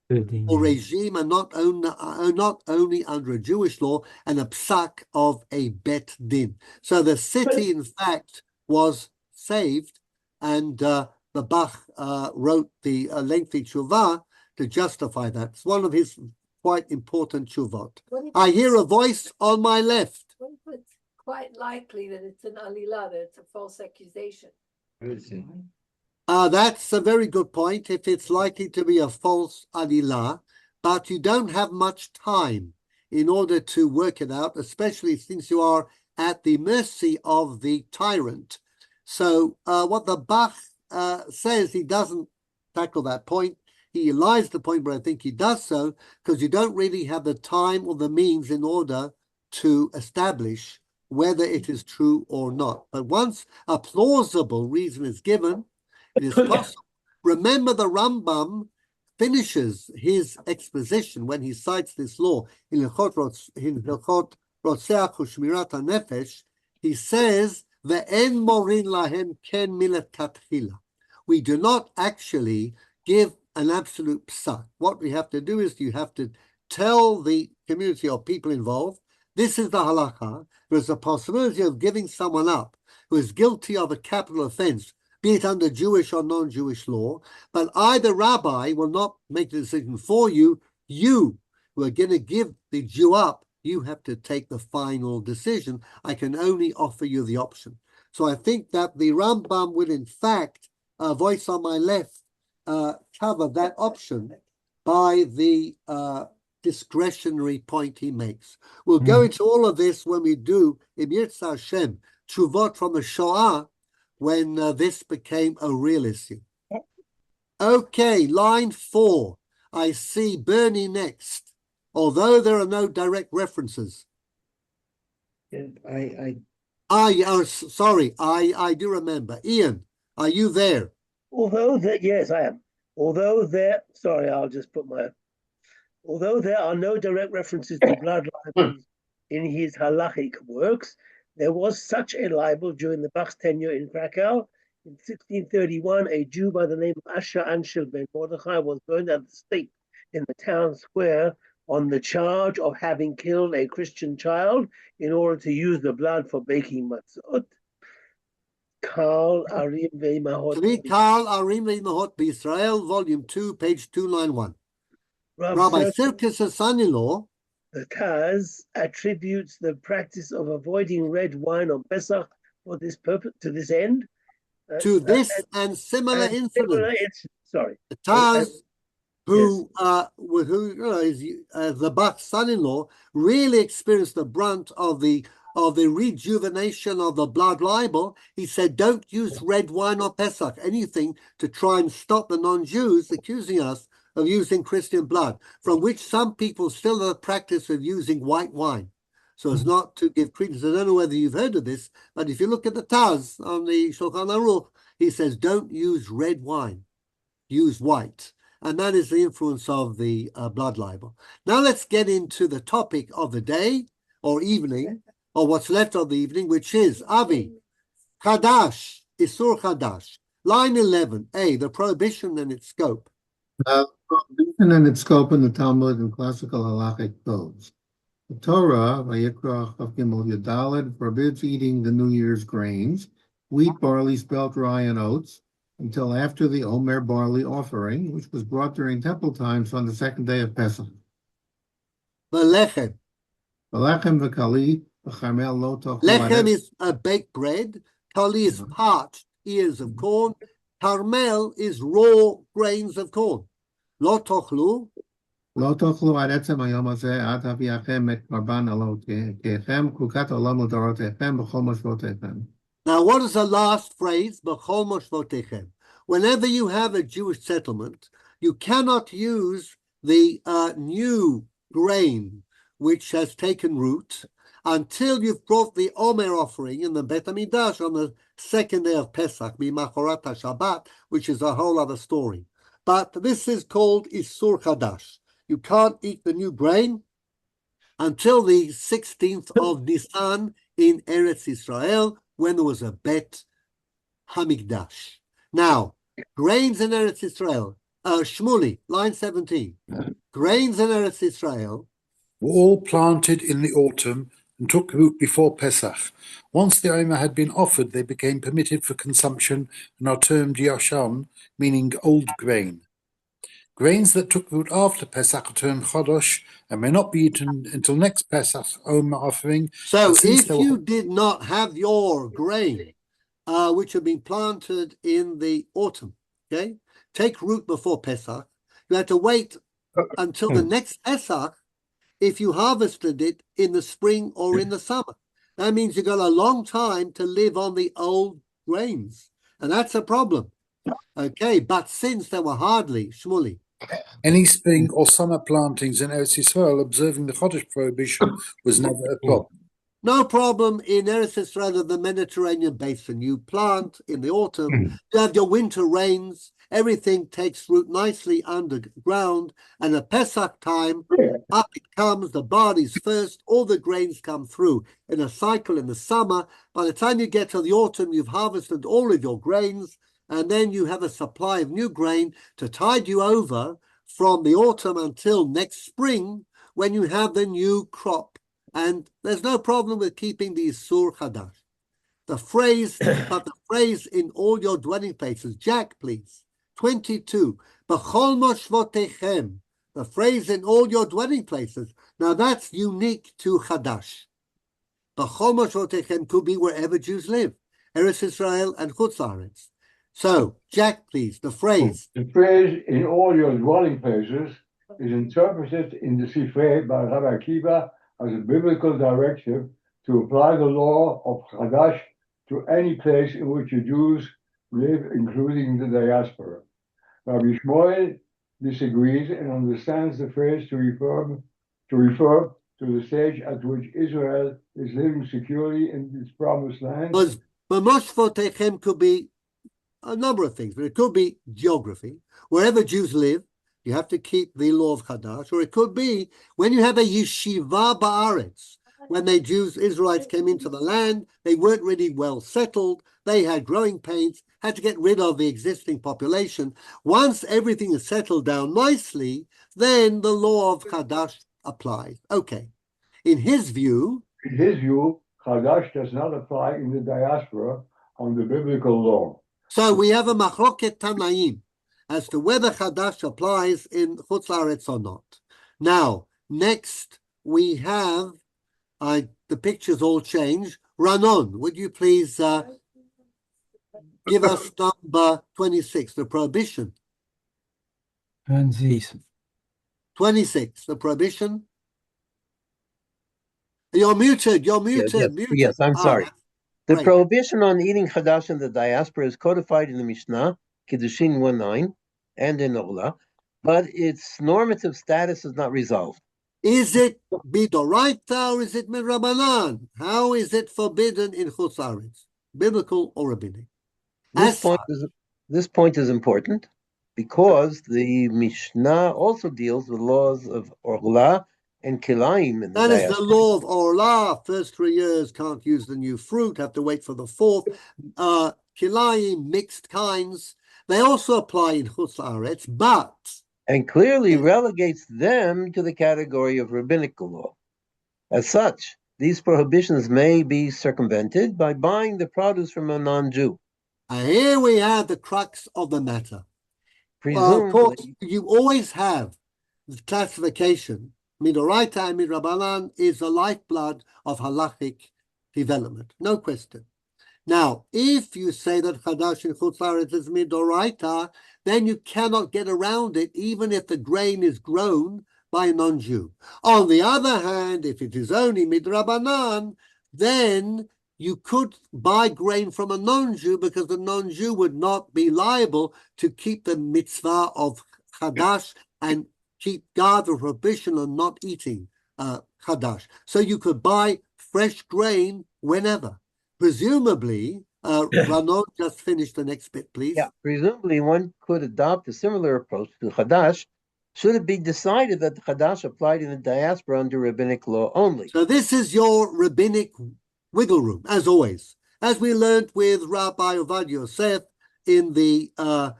or regime, and not only under a Jewish law, and a psak of a bet din. So the city, in fact, was saved, and the Bach wrote the lengthy tshuva to justify that. It's one of his quite important tshuvot. I hear a voice on my left. What if it's quite likely that it's an alilah, that it's a false accusation? That's a very good point, if it's likely to be a false alilah, but you don't have much time. in order to work it out, especially since you are at the mercy of the tyrant. So what the Bach says, he doesn't tackle that point. He lies the point, but I think he does so because you don't really have the time or the means in order to establish whether it is true or not. But once a plausible reason is given, it is possible. Remember, the Rambam finishes his exposition when he cites this law in Hilchot Rotzeach U'Shmirat HaNefesh. He says, "Ve'en morin lahem ken milatchila." We do not actually give an absolute psak. What we have to do is you have to tell the community or people involved, this is the halakha. There's a possibility of giving someone up who is guilty of a capital offense, be it under Jewish or non-Jewish law, but either rabbi will not make the decision for you. You who are going to give the Jew up, you have to take the final decision. I can only offer you the option. So I think that the Rambam will, in fact, voice on my left, cover that option by the discretionary point he makes. We'll go into all of this when we do, Im Yirtzeh Hashem, Tshuvot from the Shoah, when this became a real issue. Okay, line 4. I see Bernie next, although there are no direct references. I do remember. Ian, are you there? Although that, yes, I am. Although there are no direct references to blood libels in his halachic works, there was such a libel during the Bach's tenure in Krakow. In 1631, a Jew by the name of Asher Anshel ben Mordechai was burned at the stake in the town square on the charge of having killed a Christian child in order to use the blood for baking matzot. Karl Arim Ve'imahot B'Israel, Volume 2, page 291. Rabbi Sirkis' son-in-law, the Taz, attributes the practice of avoiding red wine on Pesach for this purpose, to this end. And similar incidents. Sorry. The Taz, who is the Bach's son-in-law, really experienced the brunt of the rejuvenation of the blood libel. He said, don't use red wine or Pesach, anything to try and stop the non-Jews accusing us of using Christian blood, from which some people still have the practice of using white wine. So as not to give credence, I don't know whether you've heard of this, but if you look at the Taz on the Shulchan Aruch, he says, don't use red wine, use white. And that is the influence of the blood libel. Now let's get into the topic of the day or evening, or what's left of the evening, which is Avi, Chadash, Isur Chadash. Line 11, A, the prohibition and its scope. Prohibition and its scope in the Talmud and classical halachic codes. The Torah, Vayikra Chav Gimel Yudaled, forbids eating the New Year's grains, wheat, barley, spelt rye, and oats, until after the Omer barley offering, which was brought during temple times on the second day of Pesach. Lechem. Lechem v'kali, v'chamel lo tochlu. Lechem is a baked bread. Kali is parched ears of corn. Carmel is raw grains of corn. Lo tochlu. Lo tochlu ad etzem hayom hazeh ad haviachem et korban alotechem kukat olam l'dorotechem b'chol moshvotechem. Now, what is the last phrase? B'chol moshvotechem. Whenever you have a Jewish settlement, you cannot use the new grain which has taken root until you've brought the Omer offering in the Bet HaMikdash on the second day of Pesach, Mimachorat HaShabbat, which is a whole other story. But this is called Isur Chadash. You can't eat the new grain until the 16th of Nisan in Eretz Israel, when there was a Bet HaMikdash. Now, grains in Eretz Israel, Shmuli, line 17. Grains in Eretz Israel were all planted in the autumn and took root before Pesach. Once the Omer had been offered, they became permitted for consumption and are termed Yashan, meaning old grain. Grains that took root after Pesach are termed Chodosh and may not be eaten until next Pesach Omer offering. So if you did not have your grain, which had been planted in the autumn, okay, take root before Pesach, you had to wait until the next Pesach if you harvested it in the spring or in the summer. That means you've got a long time to live on the old grains, and that's a problem. Okay, but since there were hardly, Shmuley, any spring or summer plantings in Eretz Yisrael, observing the Chodesh prohibition was never a problem. No problem in Eretz Yisrael of the Mediterranean basin. You plant in the autumn, you have your winter rains, everything takes root nicely underground, and at Pesach time, up it comes, the bodies first, all the grains come through in a cycle in the summer. By the time you get to the autumn, you've harvested all of your grains, and then you have a supply of new grain to tide you over from the autumn until next spring, when you have the new crop. And there's no problem with keeping the Isur Chadash. The phrase, but the phrase in all your dwelling places, Jack, please, 22, B'chol moshvotechem, the phrase in all your dwelling places. Now that's unique to Chadash. B'chol moshvotechem could be wherever Jews live, Eretz Israel and Chutz La'aretz. So, Jack, please, the phrase. The phrase in all your dwelling places is interpreted in the Sifrei by Rabbi Akiva as a biblical directive to apply the law of Chadash to any place in which the Jews live, including the diaspora. Rabbi Shmuel disagrees and understands the phrase to refer to the stage at which Israel is living securely in its promised land. Because B'moshvotechem could be a number of things, but it could be geography. Wherever Jews live, you have to keep the law of Chadash, or it could be when you have a yeshiva ba'aretz, when the Jews, Israelites came into the land, they weren't really well settled, they had growing pains, had to get rid of the existing population. Once everything is settled down nicely, then the law of Chadash applies. Okay. In his view, Chadash does not apply in the diaspora on the biblical law. So we have a machloket Tanaim as to whether Chadash applies in Chutz La'aretz or not. Now, next we have, the pictures all change. Ranon, would you please give us number 26, the prohibition? 26. 26, the prohibition. You're muted, muted. Yes, I'm sorry. The prohibition on eating Chadash in the diaspora is codified in the Mishnah, Kiddushin 1:9, and in Ola, but its normative status is not resolved. Is it midoraita or is it midrabanan? How is it forbidden in Chutz La'aretz, biblical or rabbinic? This point is important because the Mishnah also deals with laws of Orla and Kilayim in the That diaspora. is the law of Orla. First 3 years can't use the new fruit, have to wait for the fourth. Kilayim, mixed kinds, they also apply in Chutz La'aretz, but... And clearly relegates them to the category of rabbinical law. As such, these prohibitions may be circumvented by buying the produce from a non-Jew. Here we have the crux of the matter. Presumably, of course, you always have the classification. Midoraita and Midrabanan is the lifeblood of halachic development, no question. Now, if you say that Chadash in Chutz La'aretz is Midoraita, then you cannot get around it, even if the grain is grown by a non-Jew. On the other hand, if it is only Midrabanan, then you could buy grain from a non-Jew because the non-Jew would not be liable to keep the mitzvah of Chadash and guard the prohibition on not eating Chadash. So you could buy fresh grain whenever. Presumably, Ranon, just finish the next bit, please. Yeah, presumably one could adopt a similar approach to Chadash should it be decided that the Chadash applied in the diaspora under rabbinic law only. So this is your rabbinic wiggle room, as always. As we learned with Rabbi Ovadia Yosef in the Pidyon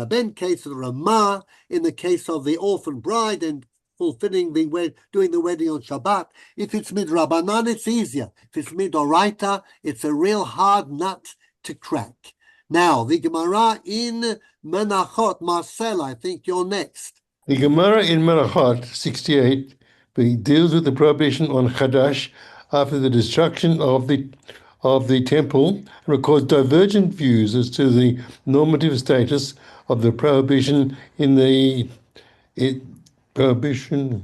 HaBen case, the Ramah, in the case of the orphan bride and fulfilling doing the wedding on Shabbat. If it's midrabanan, it's easier. If it's midoraita, it's a real hard nut to crack. Now, the Gemara in Menachot, Marcel, I think you're next. The Gemara in Menachot 68 deals with the prohibition on Chadash after the destruction of the temple and records divergent views as to the normative status of the prohibition in the prohibition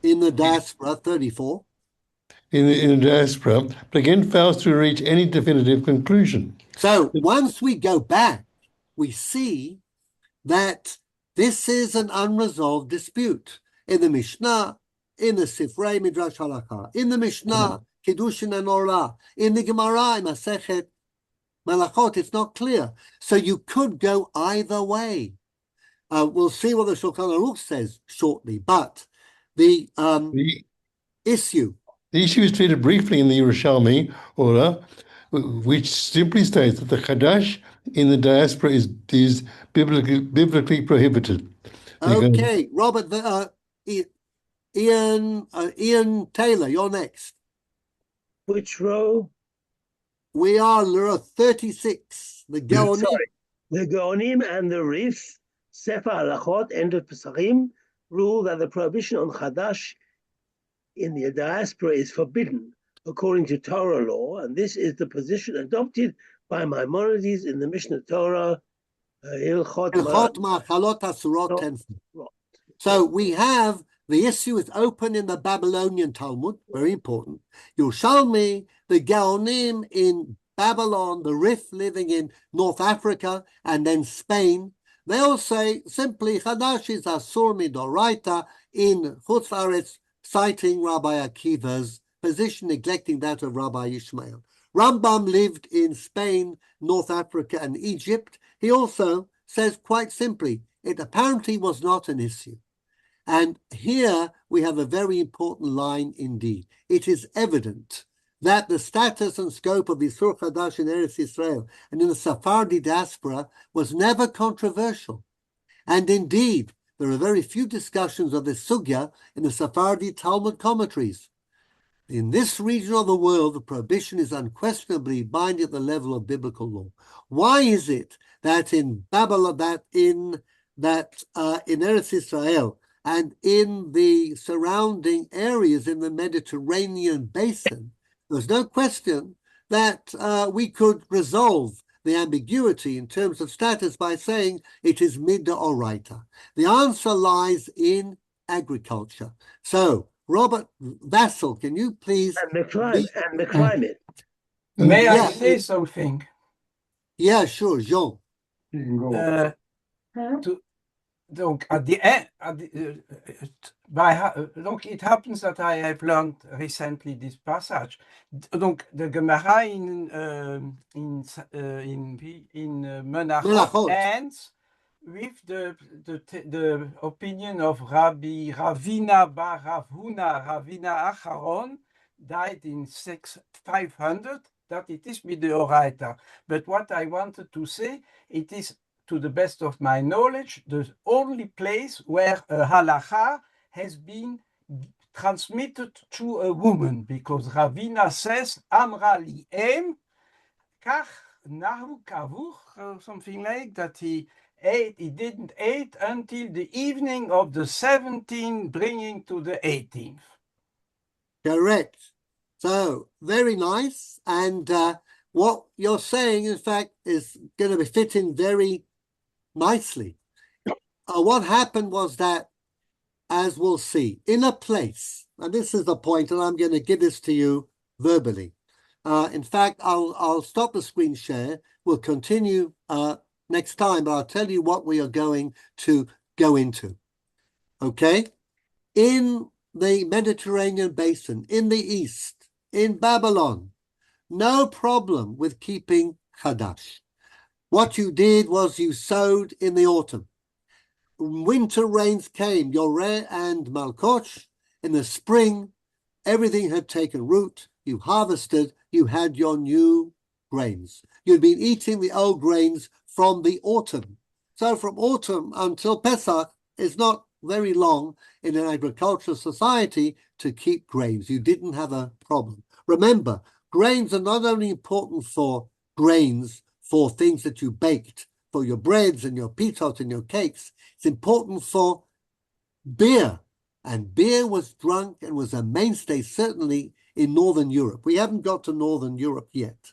In the diaspora, 34. In the diaspora, but again fails to reach any definitive conclusion. So once we go back, we see that this is an unresolved dispute. In the Mishnah, in the Sifrei Midrash Halakha, in the Mishnah, Kiddushin and Orah, in the Gemara, in Masechet Malachot, it's not clear. So you could go either way. We'll see what the Shulchan Aruch says shortly, but the issue. The issue is treated briefly in the Yerushalmi Orah, which simply states that the Chadash in the diaspora is biblically prohibited. Okay, Robert, Ian Taylor, you're next. Which row? We are row 36. The Gaonim. The Gaonim and the Rif, Sefer Halachot, end of Pesachim, rule that the prohibition on Chadash in the diaspora is forbidden according to Torah law, and this is the position adopted by Maimonides in the Mishnah Torah, Hilchot Ma'achalot Asurot 10. So we have the issue is open in the Babylonian Talmud, very important. Yerushalmi, the Gaonim in Babylon, the Rif living in North Africa and then Spain, they all say simply Chadash is Asur Midoraita in Chutz La'aretz, citing Rabbi Akiva's position, neglecting that of Rabbi Ishmael. Rambam lived in Spain, North Africa, and Egypt. He also says quite simply, it apparently was not an issue. And here we have a very important line indeed. It is evident that the status and scope of Isur Chadash in Eretz Israel and in the Sephardi diaspora was never controversial. And indeed, there are very few discussions of this sugya in the Sephardi Talmud commentaries. In this region of the world, the prohibition is unquestionably binding at the level of biblical law. Why is it that in Babylon, in Eretz Israel and in the surrounding areas in the Mediterranean basin, there's no question that we could resolve the ambiguity in terms of status by saying it is midoraita? The answer lies in agriculture. So, Robert Vassal, can you please... And the climate. May I say something? Yeah, sure, Jean. Donc, at the end, it happens that I have learned recently this passage. Donc, the Gemara in Menachot ends with the opinion of Rabbi Ravina bar Ravhuna, Ravina Acharon, died in 500, that it is midoraita. But what I wanted to say, it is, to the best of my knowledge, the only place where a halacha has been transmitted to a woman, because Ravina says, Amra li em, kach nahu kavuch, something like that. He didn't eat until the evening of the 17th, bringing to the 18th. Correct. So, very nice. And what you're saying, in fact, is going to be fitting very nicely. What happened was that, as we'll see, in a place, and this is the point, and I'm going to give this to you verbally. In fact, I'll stop the screen share. We'll continue next time, but I'll tell you what we are going to go into. Okay? In the Mediterranean basin, in the east, in Babylon, no problem with keeping Chadash. What you did was you sowed in the autumn. Winter rains came, Yoreh and Malkoch. In the spring, everything had taken root. You harvested, you had your new grains. You'd been eating the old grains from the autumn. So from autumn until Pesach is not very long in an agricultural society to keep grains. You didn't have a problem. Remember, grains are not only important for grains, for things that you baked, for your breads and your pitot and your cakes. It's important for beer. And beer was drunk and was a mainstay, certainly in Northern Europe. We haven't got to Northern Europe yet.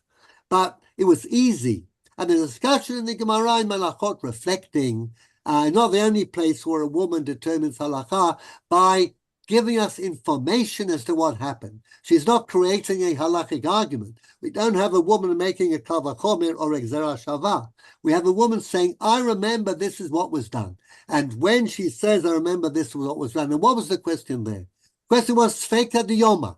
But it was easy. And the discussion in the Gemara in Melachot reflecting, not the only place where a woman determines halacha by giving us information as to what happened. She's not creating a halachic argument. We don't have a woman making a kavachomer or a gzera shava. We have a woman saying, I remember this is what was done. And when she says, I remember this is what was done, and what was the question there? The question was, Sfeika diyoma.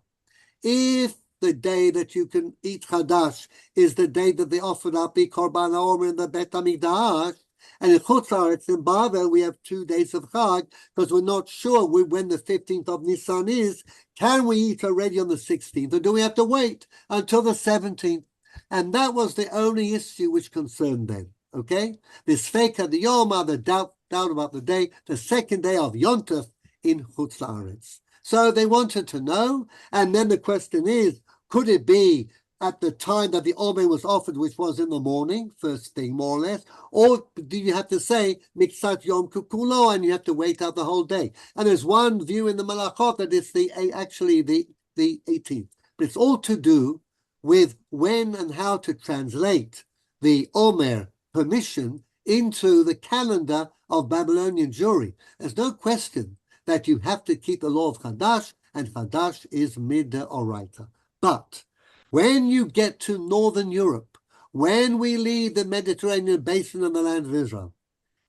If the day that you can eat Chadash is the day that they offered up the Korban HaOmer in the Bet HaMikdash, and in Chutz La'aretz, in Bavel, we have 2 days of Chag, because we're not sure when the 15th of Nisan is. Can we eat already on the 16th, or do we have to wait until the 17th? And that was the only issue which concerned them, okay? This Sfeika diyoma, the doubt about the day, the second day of Yontef in Chutz La'aretz. So they wanted to know, and then the question is, could it be at the time that the Omer was offered, which was in the morning, first thing more or less, or do you have to say Miksat Yom Kukulo and you have to wait out the whole day? And there's one view in the Malachot that it's actually the 18th. But it's all to do with when and how to translate the Omer permission into the calendar of Babylonian Jewry. There's no question that you have to keep the law of Chadash, and Chadash is midoraita. But when you get to Northern Europe, when we leave the Mediterranean basin and the land of Israel,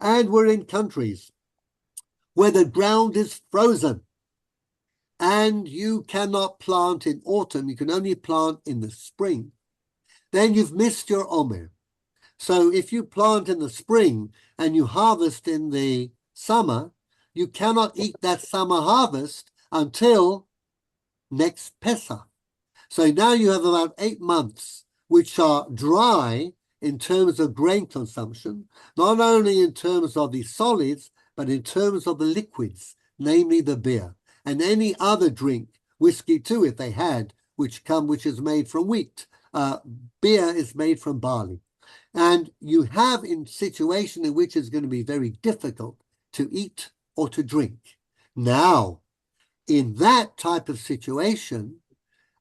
and we're in countries where the ground is frozen, and you cannot plant in autumn, you can only plant in the spring, then you've missed your Omer. So if you plant in the spring and you harvest in the summer, you cannot eat that summer harvest until next Pesach. So now you have about 8 months, which are dry in terms of grain consumption, not only in terms of the solids, but in terms of the liquids, namely the beer, and any other drink, whiskey too, if they had, which is made from wheat. Beer is made from barley. And you have a situation in which it's going to be very difficult to eat or to drink. Now, in that type of situation,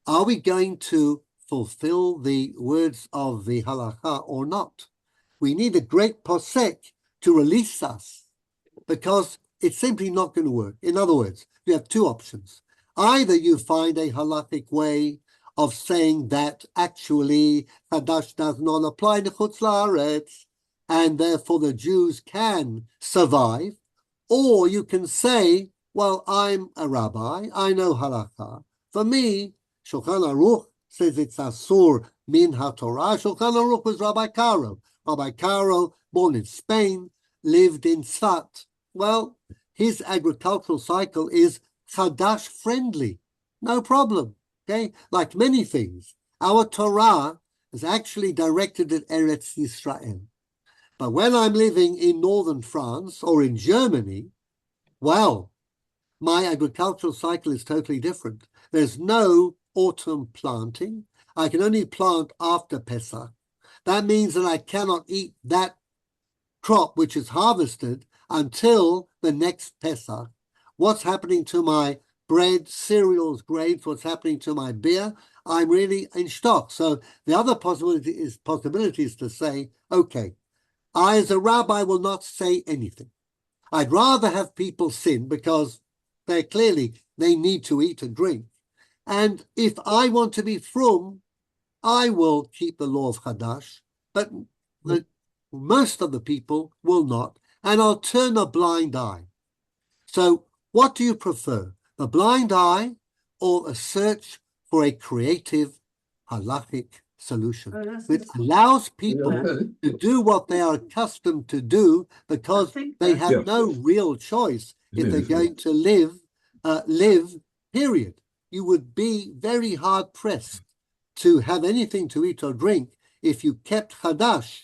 are we going to fulfill the words of the halacha or not? We need a great posek to release us, because it's simply not going to work. In other words, you have 2 options. Either you find a halachic way of saying that actually Chadash does not apply to Chutz La'aretz, and therefore the Jews can survive, or you can say, well, I'm a rabbi, I know halakha. For me, Shulchan Aruch says it's asur min haTorah. Shulchan Aruch was Rabbi Caro. Rabbi Caro, born in Spain, lived in Tzfat. Well, his agricultural cycle is Chadash friendly. No problem, okay? Like many things, our Torah is actually directed at Eretz Yisrael. But when I'm living in northern France or in Germany, well, my agricultural cycle is totally different. There's no autumn planting. I can only plant after Pesach. That means that I cannot eat that crop which is harvested until the next Pesach. What's happening to my bread, cereals, grains, what's happening to my beer? I'm really in stock. So the other possibility is to say, okay, I as a rabbi will not say anything. I'd rather have people sin because they need to eat and drink. And if I want to be frum, I will keep the law of Chadash, but most of the people will not, and I'll turn a blind eye. So what do you prefer, the blind eye or a search for a creative halachic solution? It allows people to do what they are accustomed to do because they have no real choice if they're going to live, period. You would be very hard pressed to have anything to eat or drink if you kept Chadash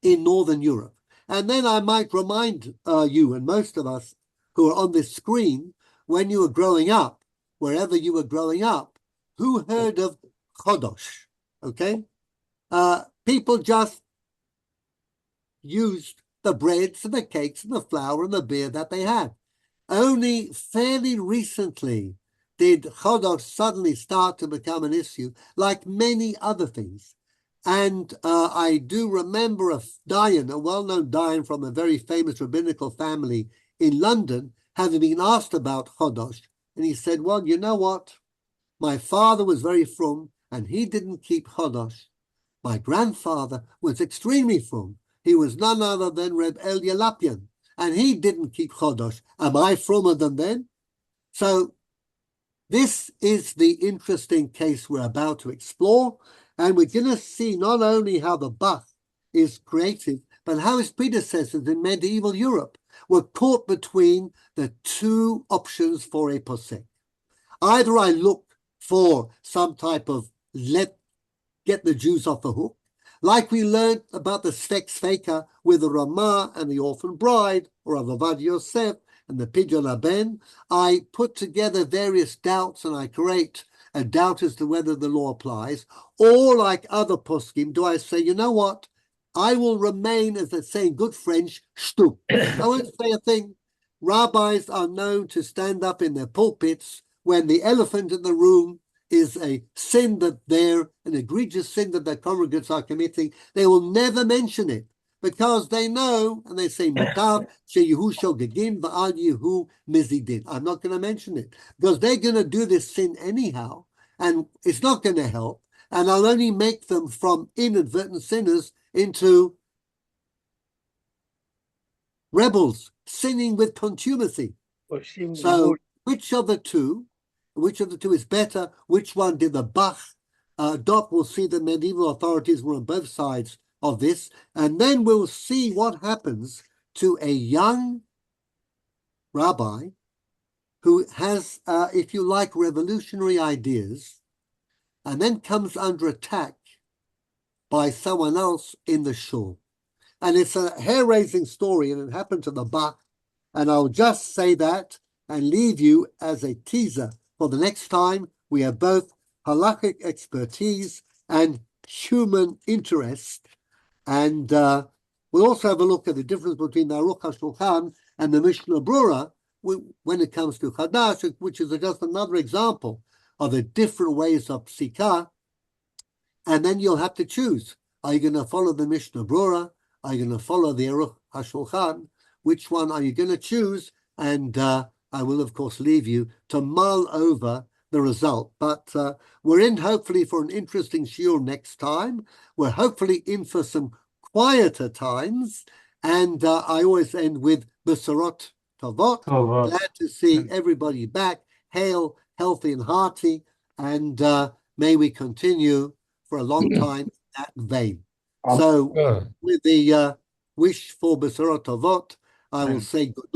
in Northern Europe. And then I might remind you and most of us who are on this screen, when you were growing up, wherever you were growing up, who heard of Chodosh? Okay? People just used the breads and the cakes and the flour and the beer that they had. Only fairly recently did Chodosh suddenly start to become an issue, like many other things. And I do remember a dayan, a well-known dayan from a very famous rabbinical family in London, having been asked about Chodosh, and he said, well, you know what? My father was very frum, and he didn't keep Chodosh. My grandfather was extremely frum. He was none other than Reb Elia Lapien, and he didn't keep Chodosh. Am I frummer than them? So this is the interesting case we're about to explore, and we're going to see not only how the Bach is created, but how his predecessors in medieval Europe were caught between the two options for a posek. Either I look for some type of get the Jews off the hook, like we learned about the Sfek Sveka with the Ramah and the orphan bride, or Avad Yosef and the Pidyon Haben. I put together various doubts and I create a doubt as to whether the law applies. Or like other poskim, do I say, you know what? I will remain, as they say in good French, shtuk. I won't say a thing. Rabbis are known to stand up in their pulpits when the elephant in the room is a sin that an egregious sin that their congregants are committing. They will never mention it because they know, and they say, Mutav sheyehu shogegin va'al yehu mizidin. I'm not going to mention it because they're going to do this sin anyhow, and it's not going to help, and I'll only make them from inadvertent sinners into rebels, sinning with contumacy. So which of the two is better? Which one did the Bach adopt? We'll see that medieval authorities were on both sides of this. And then we'll see what happens to a young rabbi who has, if you like, revolutionary ideas, and then comes under attack by someone else in the shul. And it's a hair-raising story, and it happened to the Bach. And I'll just say that and leave you as a teaser for the next time. We have both halakhic expertise and human interest. And we'll also have a look at the difference between the Aruch HaShulchan and the Mishnah Brura when it comes to Chadash, which is just another example of the different ways of psikah. And then you'll have to choose. Are you going to follow the Mishnah Brura? Are you going to follow the Aruch HaShulchan? Which one are you going to choose? And I will, of course, leave you to mull over the result. But we're in, hopefully, for an interesting shiur next time. We're hopefully in for some quieter times. And I always end with Besorot Tovot. Glad to see everybody back, hale, healthy, and hearty. And may we continue for a long time in that vein. So with the wish for Besorot Tovot, I will say good